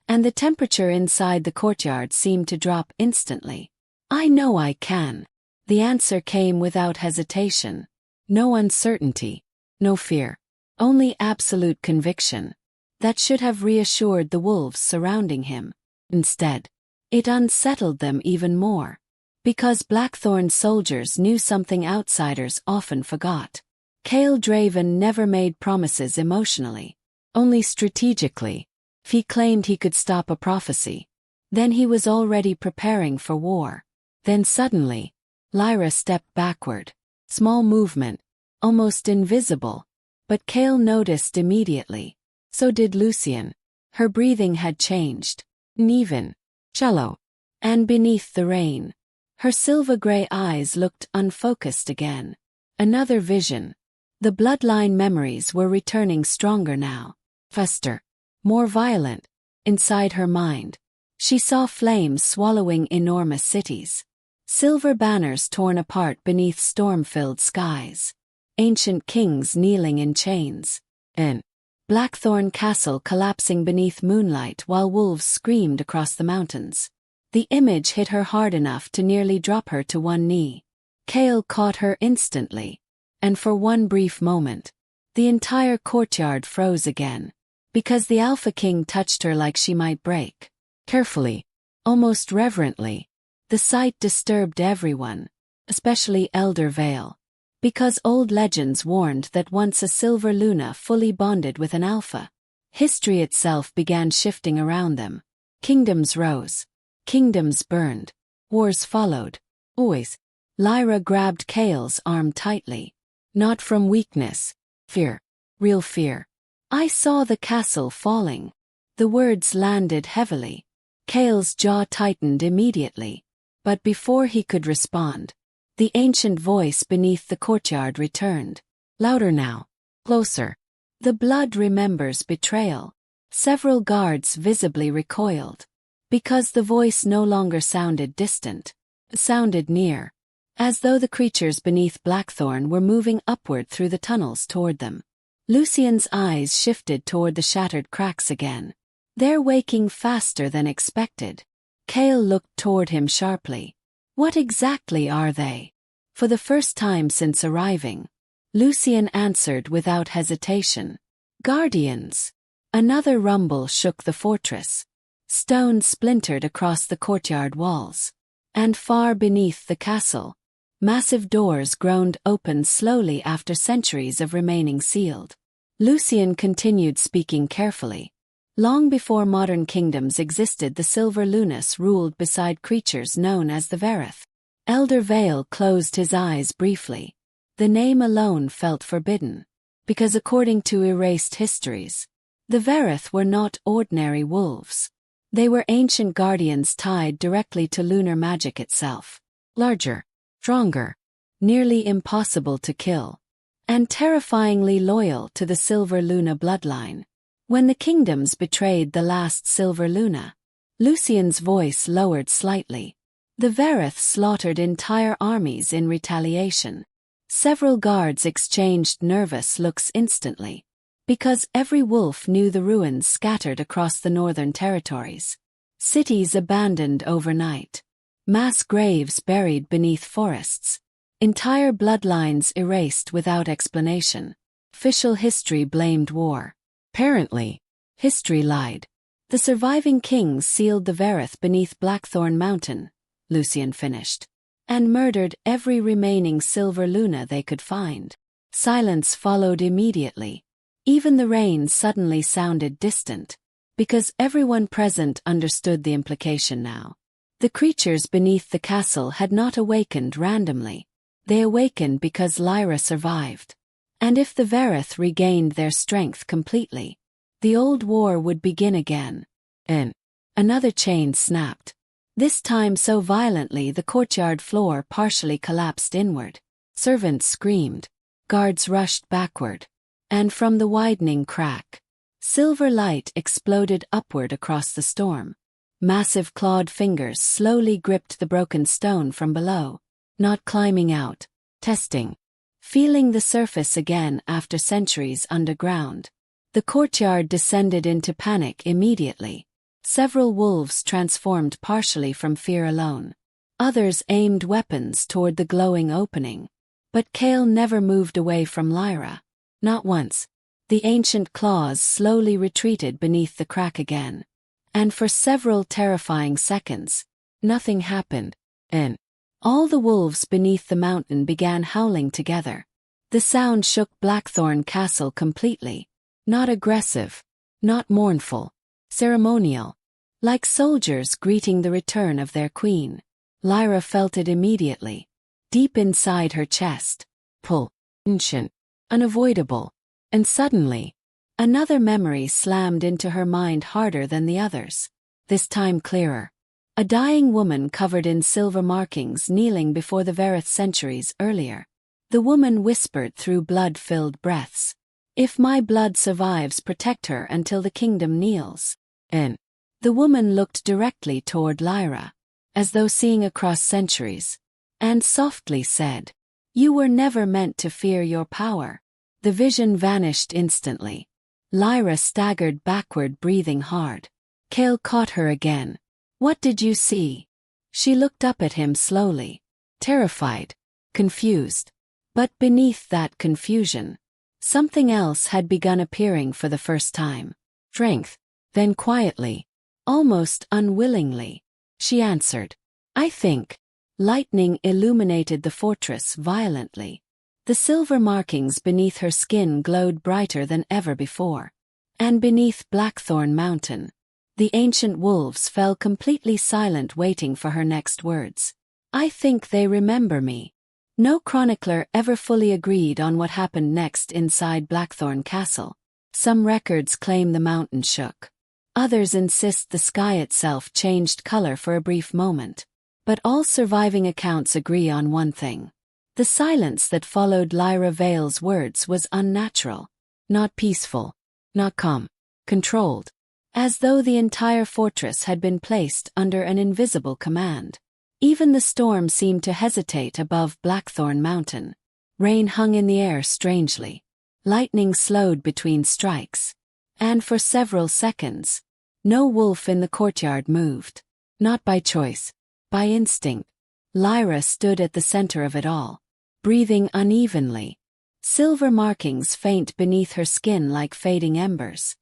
and the temperature inside the courtyard seemed to drop instantly. "I know I can." The answer came without hesitation. No uncertainty, no fear, only absolute conviction. That should have reassured the wolves surrounding him. Instead, it unsettled them even more. Because Blackthorne's soldiers knew something outsiders often forgot. Kale Draven never made promises emotionally, only strategically. If he claimed he could stop a prophecy, then he was already preparing for war. Then suddenly, Lyra stepped backward. Small movement, almost invisible, but Kale noticed immediately. So did Lucian. Her breathing had changed, uneven, shallow, and beneath the rain, her silver-gray eyes looked unfocused again. Another vision. The bloodline memories were returning stronger now. Faster, more violent. Inside her mind, she saw flames swallowing enormous cities. Silver banners torn apart beneath storm-filled skies. Ancient kings kneeling in chains. And Blackthorne Castle collapsing beneath moonlight while wolves screamed across the mountains. The image hit her hard enough to nearly drop her to one knee. Kale caught her instantly, and for one brief moment, the entire courtyard froze again, because the Alpha King touched her like she might break. Carefully, almost reverently, the sight disturbed everyone, especially Elder Vale, because old legends warned that once a Silver Luna fully bonded with an Alpha, history itself began shifting around them. Kingdoms rose. Kingdoms burned. Wars followed. Always. Lyra grabbed Kale's arm tightly. Not from weakness. Fear. Real fear. "I saw the castle falling." The words landed heavily. Kale's jaw tightened immediately. But before he could respond, the ancient voice beneath the courtyard returned. Louder now. Closer. "The blood remembers betrayal." Several guards visibly recoiled. Because the voice no longer sounded distant. It sounded near. As though the creatures beneath Blackthorne were moving upward through the tunnels toward them. Lucian's eyes shifted toward the shattered cracks again. "They're waking faster than expected." Kale looked toward him sharply. "What exactly are they?" For the first time since arriving, Lucian answered without hesitation. "Guardians." Another rumble shook the fortress. Stone splintered across the courtyard walls. And far beneath the castle, massive doors groaned open slowly after centuries of remaining sealed. Lucian continued speaking carefully. Long before modern kingdoms existed, the Silver Lunas ruled beside creatures known as the Verith. Elder Vale closed his eyes briefly. The name alone felt forbidden, because according to erased histories, the Verith were not ordinary wolves. They were ancient guardians tied directly to lunar magic itself. Larger, stronger, nearly impossible to kill, and terrifyingly loyal to the Silver Luna bloodline. When the kingdoms betrayed the last Silver Luna, Lucian's voice lowered slightly. The Verith slaughtered entire armies in retaliation. Several guards exchanged nervous looks instantly, because every wolf knew the ruins scattered across the northern territories. Cities abandoned overnight. Mass graves buried beneath forests. Entire bloodlines erased without explanation. Official history blamed war. Apparently, history lied. The surviving kings sealed the Verith beneath Blackthorne Mountain, Lucian finished, and murdered every remaining Silver Luna they could find. Silence followed immediately. Even the rain suddenly sounded distant, because everyone present understood the implication now. The creatures beneath the castle had not awakened randomly. They awakened because Lyra survived. And if the Verith regained their strength completely, the old war would begin again. And another chain snapped. This time so violently the courtyard floor partially collapsed inward. Servants screamed. Guards rushed backward. And from the widening crack, silver light exploded upward across the storm. Massive clawed fingers slowly gripped the broken stone from below, not climbing out, testing, feeling the surface again after centuries underground. The courtyard descended into panic immediately. Several wolves transformed partially from fear alone. Others aimed weapons toward the glowing opening. But Kale never moved away from Lyra. Not once. The ancient claws slowly retreated beneath the crack again. And for several terrifying seconds, nothing happened. And all the wolves beneath the mountain began howling together. The sound shook Blackthorne Castle completely. Not aggressive, not mournful, ceremonial. Like soldiers greeting the return of their queen. Lyra felt it immediately. Deep inside her chest. Pull. Ancient. Unavoidable. And suddenly, another memory slammed into her mind harder than the others. This time clearer. A dying woman covered in silver markings kneeling before the Verith centuries earlier. The woman whispered through blood-filled breaths. If my blood survives, protect her until the kingdom kneels. And the woman looked directly toward Lyra, as though seeing across centuries, and softly said, "You were never meant to fear your power." The vision vanished instantly. Lyra staggered backward, breathing hard. Kale caught her again. "What did you see?" She looked up at him slowly, terrified, confused. But beneath that confusion, something else had begun appearing for the first time. Strength. Then quietly, almost unwillingly, she answered, "I think." Lightning illuminated the fortress violently. The silver markings beneath her skin glowed brighter than ever before. And beneath Blackthorne Mountain, the ancient wolves fell completely silent, waiting for her next words. "I think they remember me." No chronicler ever fully agreed on what happened next inside Blackthorne Castle. Some records claim the mountain shook. Others insist the sky itself changed color for a brief moment. But all surviving accounts agree on one thing. The silence that followed Lyra Vale's words was unnatural. Not peaceful. Not calm. Controlled. As though the entire fortress had been placed under an invisible command. Even the storm seemed to hesitate above Blackthorne Mountain. Rain hung in the air strangely. Lightning slowed between strikes. And for several seconds, no wolf in the courtyard moved. Not by choice, by instinct. Lyra stood at the center of it all, breathing unevenly. Silver markings faint beneath her skin like fading embers.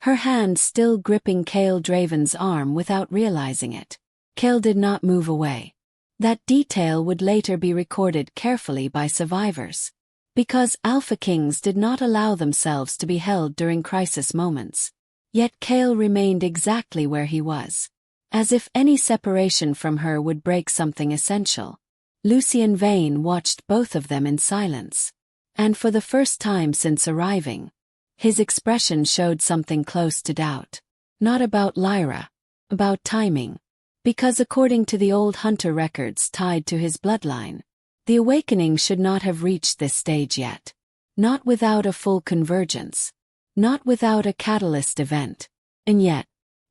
Her hand still gripping Kale Draven's arm without realizing it. Kale did not move away. That detail would later be recorded carefully by survivors. Because Alpha Kings did not allow themselves to be held during crisis moments. Yet Kale remained exactly where he was. As if any separation from her would break something essential. Lucien Vane watched both of them in silence. And for the first time since arriving, his expression showed something close to doubt. Not about Lyra. About timing. Because according to the old hunter records tied to his bloodline, the awakening should not have reached this stage yet. Not without a full convergence. Not without a catalyst event. And yet,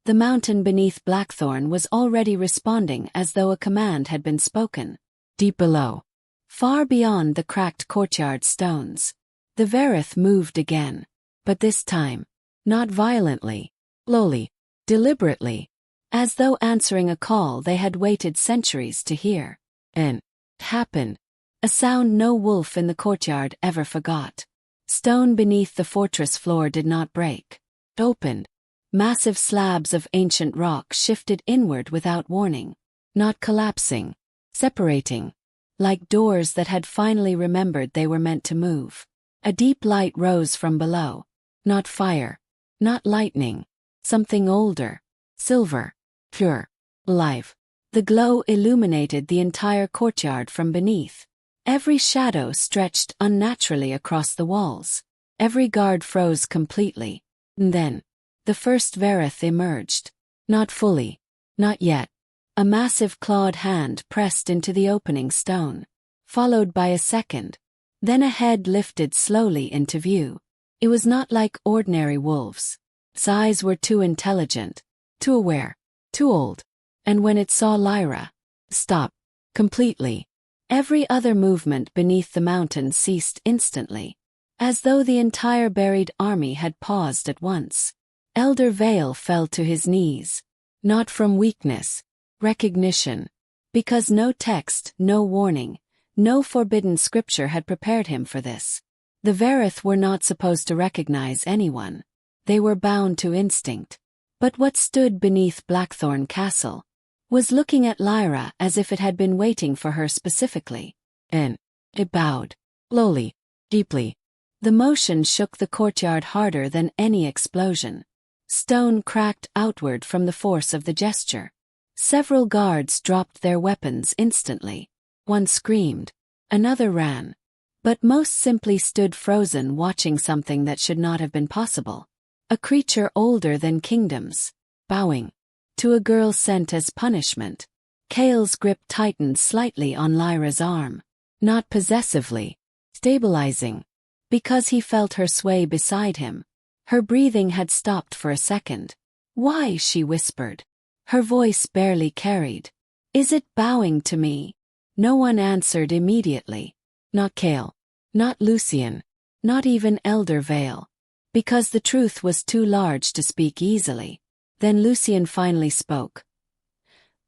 the mountain beneath Blackthorne was already responding as though a command had been spoken. Deep below, far beyond the cracked courtyard stones, the Verith moved again. But this time, not violently, slowly, deliberately, as though answering a call they had waited centuries to hear. And it happened. A sound no wolf in the courtyard ever forgot. Stone beneath the fortress floor did not break. It opened. Massive slabs of ancient rock shifted inward without warning. Not collapsing. Separating. Like doors that had finally remembered they were meant to move. A deep light rose from below. Not fire. Not lightning. Something older. Silver. Pure. Alive. The glow illuminated the entire courtyard from beneath. Every shadow stretched unnaturally across the walls. Every guard froze completely. And then, the first Verith emerged. Not fully. Not yet. A massive clawed hand pressed into the opening stone. Followed by a second. Then a head lifted slowly into view. It was not like ordinary wolves. Its eyes were too intelligent. Too aware. Too old. And when it saw Lyra, stopped. Completely. Every other movement beneath the mountain ceased instantly. as though the entire buried army had paused at once. Elder Vale fell to his knees, not from weakness, recognition, because no text, no warning, no forbidden scripture had prepared him for this. The Verith were not supposed to recognize anyone. They were bound to instinct. But what stood beneath Blackthorne Castle was looking at Lyra as if it had been waiting for her specifically. And it bowed, lowly, deeply. The motion shook the courtyard harder than any explosion. Stone cracked outward from the force of the gesture. Several guards dropped their weapons instantly. One screamed. Another ran. But most simply stood frozen, watching something that should not have been possible. A creature older than kingdoms, bowing to a girl sent as punishment. Cale's grip tightened slightly on Lyra's arm, not possessively, stabilizing, because he felt her sway beside him. Her breathing had stopped for a second. "Why?" she whispered. Her voice barely carried. "Is it bowing to me?" No one answered immediately. Not Cale. Not Lucian. Not even Elder Vale. Because the truth was too large to speak easily. Then Lucian finally spoke.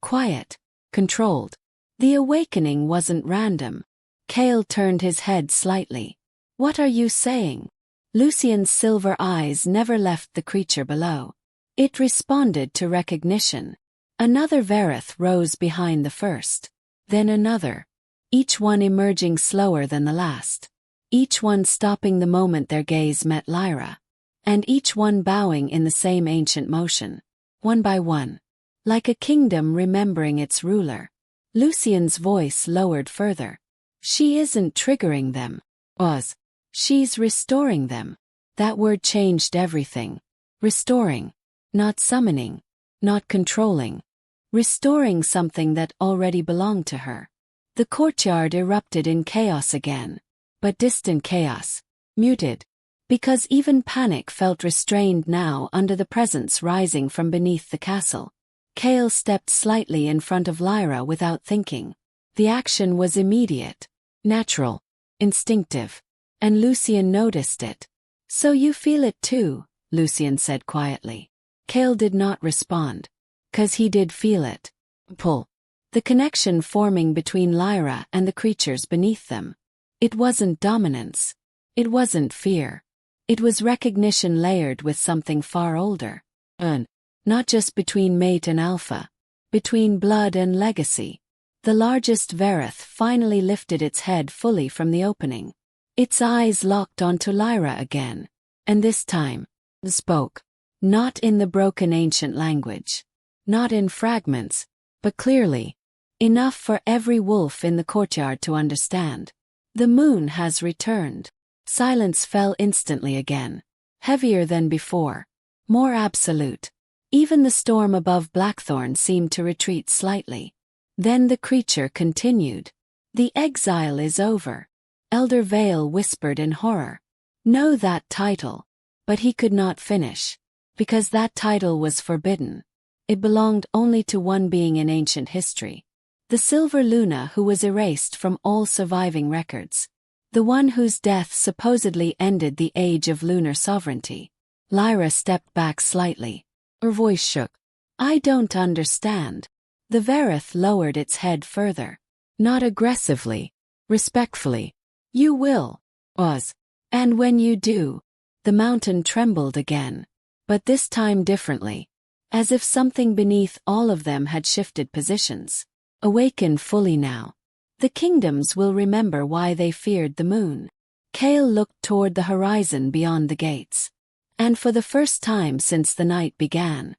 Quiet. Controlled. The awakening wasn't random. Cale turned his head slightly. "What are you saying?" Lucian's silver eyes never left the creature below. It responded to recognition. Another Verith rose behind the first. Then another. Each one emerging slower than the last. Each one stopping the moment their gaze met Lyra. And each one bowing in the same ancient motion. One by one. Like a kingdom remembering its ruler. Lucian's voice lowered further. "She isn't triggering them. She's restoring them." That word changed everything. Restoring. Not summoning. Not controlling. Restoring something that already belonged to her. The courtyard erupted in chaos again. But distant chaos. Muted. Because even panic felt restrained now under the presence rising from beneath the castle. Cale stepped slightly in front of Lyra without thinking. The action was immediate. Natural. Instinctive. And Lucian noticed it. "So you feel it too," Lucian said quietly. Cale did not respond. 'Cause he did feel it. Pull. The connection forming between Lyra and the creatures beneath them. It wasn't dominance. It wasn't fear. It was recognition layered with something far older. Not just between mate and alpha. Between blood and legacy. The largest Verith finally lifted its head fully from the opening. Its eyes locked onto Lyra again. And this time, spoke. Not in the broken ancient language. Not in fragments, but clearly. Enough for every wolf in the courtyard to understand. "The moon has returned." Silence fell instantly again. Heavier than before. More absolute. Even the storm above Blackthorne seemed to retreat slightly. Then the creature continued. "The exile is over." Elder Vale whispered in horror. "Know that title." But he could not finish. Because that title was forbidden. It belonged only to one being in ancient history. The Silver Luna who was erased from all surviving records. The one whose death supposedly ended the age of lunar sovereignty. Lyra stepped back slightly. Her voice shook. "I don't understand." The Verith lowered its head further. Not aggressively. Respectfully. "You will." And when you do. The mountain trembled again. But this time differently. As if something beneath all of them had shifted positions. Awaken fully now. The kingdoms will remember why they feared the moon. Cale looked toward the horizon beyond the gates. And for the first time since the night began,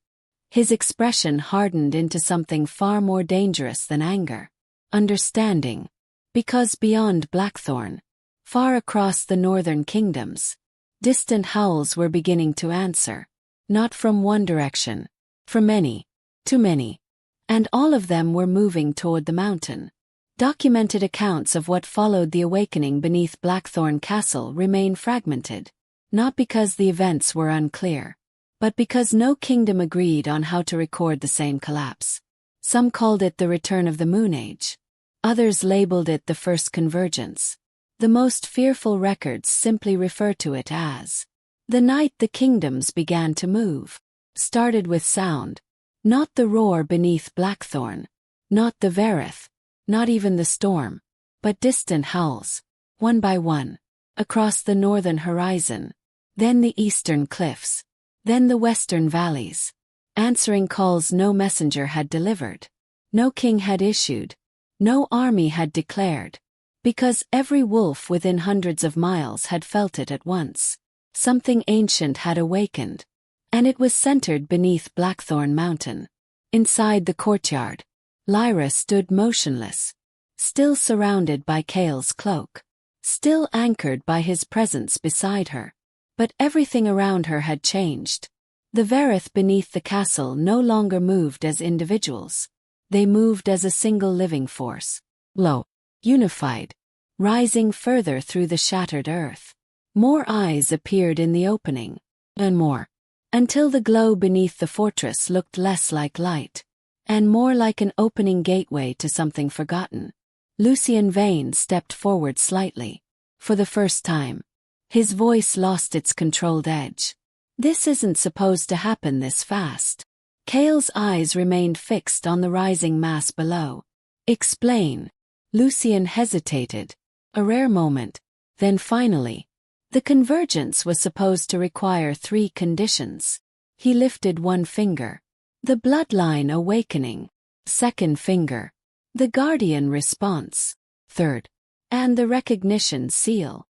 his expression hardened into something far more dangerous than anger. Understanding. Because beyond Blackthorne, far across the northern kingdoms, distant howls were beginning to answer. Not from one direction. From many. Too many. And all of them were moving toward the mountain. Documented accounts of what followed the awakening beneath Blackthorne Castle remain fragmented. Not because the events were unclear, but because no kingdom agreed on how to record the same collapse. Some called it the return of the Moon Age. Others labeled it the first convergence. The most fearful records simply refer to it as the night the kingdoms began to move. Started with sound. Not the roar beneath Blackthorne. Not the Verith. Not even the storm. But distant howls. One by one. Across the northern horizon. Then the eastern cliffs. Then the western valleys. Answering calls no messenger had delivered. No king had issued. No army had declared. Because every wolf within hundreds of miles had felt it at once. Something ancient had awakened. And it was centered beneath Blackthorne Mountain. Inside the courtyard, Lyra stood motionless. Still surrounded by Cale's cloak. Still anchored by his presence beside her. But everything around her had changed. The Verith beneath the castle no longer moved as individuals. They moved as a single living force. Lo. Unified. Rising further through the shattered earth. More eyes appeared in the opening. And more. Until the glow beneath the fortress looked less like light. And more like an opening gateway to something forgotten. Lucien Vane stepped forward slightly. For the first time. His voice lost its controlled edge. This isn't supposed to happen this fast. Cale's eyes remained fixed on the rising mass below. Explain. Lucien hesitated. A rare moment. Then finally. The convergence was supposed to require 3 conditions. He lifted one finger. The bloodline awakening. Second finger. The guardian response. Third. And the recognition seal.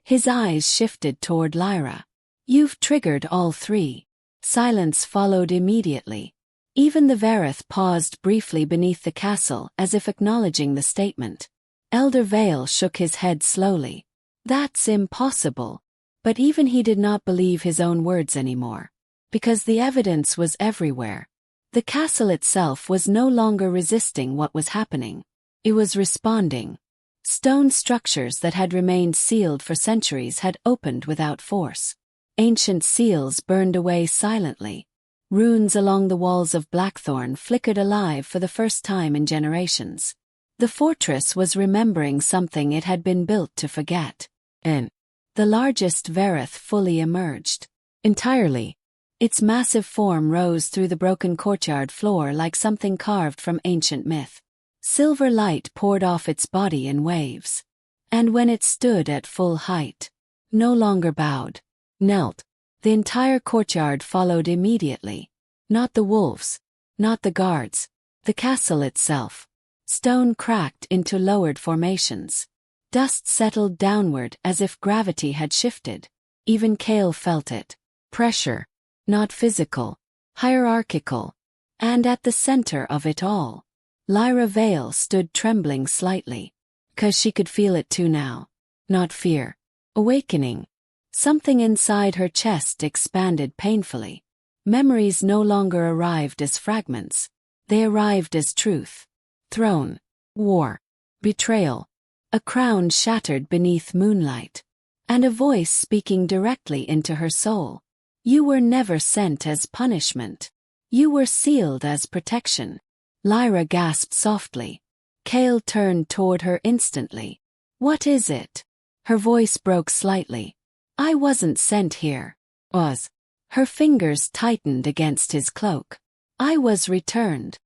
His eyes shifted toward Lyra. You've triggered all 3. Silence followed immediately. Even the Verith paused briefly beneath the castle as if acknowledging the statement. Elder Vale shook his head slowly. That's impossible. But even he did not believe his own words anymore. Because the evidence was everywhere. The castle itself was no longer resisting what was happening. It was responding. Stone structures that had remained sealed for centuries had opened without force. Ancient seals burned away silently. Runes along the walls of Blackthorne flickered alive for the first time in generations. The fortress was remembering something it had been built to forget. And the largest Verith fully emerged. Entirely. Its massive form rose through the broken courtyard floor like something carved from ancient myth. Silver light poured off its body in waves. And when it stood at full height, no longer bowed, knelt, the entire courtyard followed immediately. Not the wolves, not the guards, the castle itself. Stone cracked into lowered formations. Dust settled downward as if gravity had shifted. Even Cale felt it. Pressure. Not physical. Hierarchical. And at the center of it all, Lyra Vale stood trembling slightly. 'Cause she could feel it too now. Not fear. Awakening. Something inside her chest expanded painfully. Memories no longer arrived as fragments. They arrived as truth. Throne. War. Betrayal. A crown shattered beneath moonlight. And a voice speaking directly into her soul. You were never sent as punishment. You were sealed as protection. Lyra gasped softly. Cale turned toward her instantly. What is it? Her voice broke slightly. I wasn't sent here. Was. Her fingers tightened against his cloak. I was returned.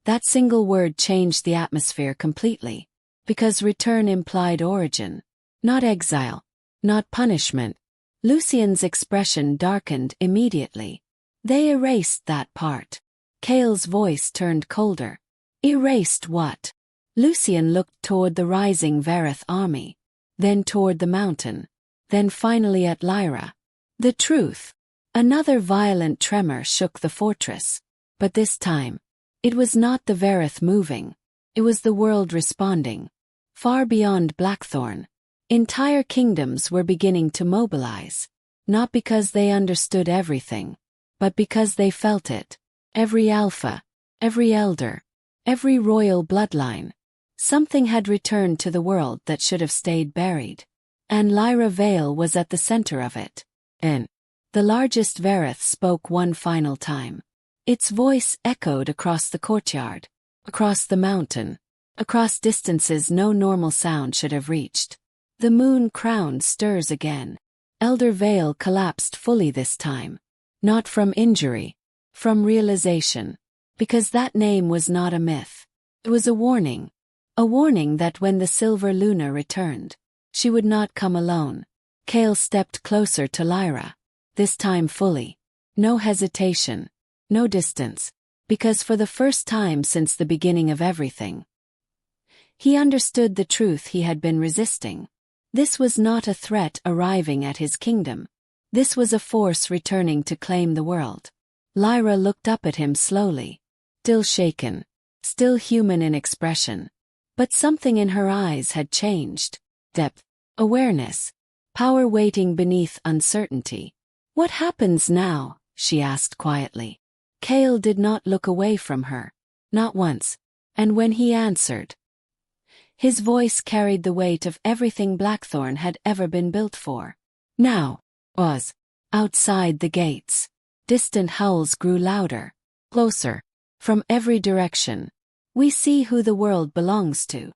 That single word changed the atmosphere completely. Because return implied origin. Not exile. Not punishment. Lucien's expression darkened immediately. They erased that part. Cale's voice turned colder. Erased what? Lucien looked toward the rising Verith army. Then toward the mountain. Then finally at Lyra. The truth. Another violent tremor shook the fortress. But this time, it was not the Verith moving. It was the world responding. Far beyond Blackthorne, entire kingdoms were beginning to mobilize. Not because they understood everything, but because they felt it. Every alpha, every elder, every royal bloodline. Something had returned to the world that should have stayed buried. And Lyra Vale was at the center of it. And the largest Verith spoke one final time. Its voice echoed across the courtyard, across the mountain, across distances no normal sound should have reached. The moon crown stirs again. Elder Vale collapsed fully this time. Not from injury, from realization. Because that name was not a myth. It was a warning. A warning that when the silver Luna returned, she would not come alone. Cale stepped closer to Lyra. This time fully. No hesitation. No distance. Because for the first time since the beginning of everything, he understood the truth he had been resisting. This was not a threat arriving at his kingdom. This was a force returning to claim the world. Lyra looked up at him slowly. Still shaken. Still human in expression. But something in her eyes had changed. Depth. Awareness. Power waiting beneath uncertainty. What happens now? She asked quietly. Cale did not look away from her. Not once. And when he answered, his voice carried the weight of everything Blackthorne had ever been built for. Now, was, outside the gates. Distant howls grew louder, closer, from every direction. We see who the world belongs to.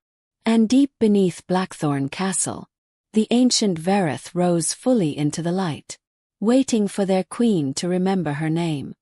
And deep beneath Blackthorne Castle, the ancient Verith rose fully into the light, waiting for their queen to remember her name.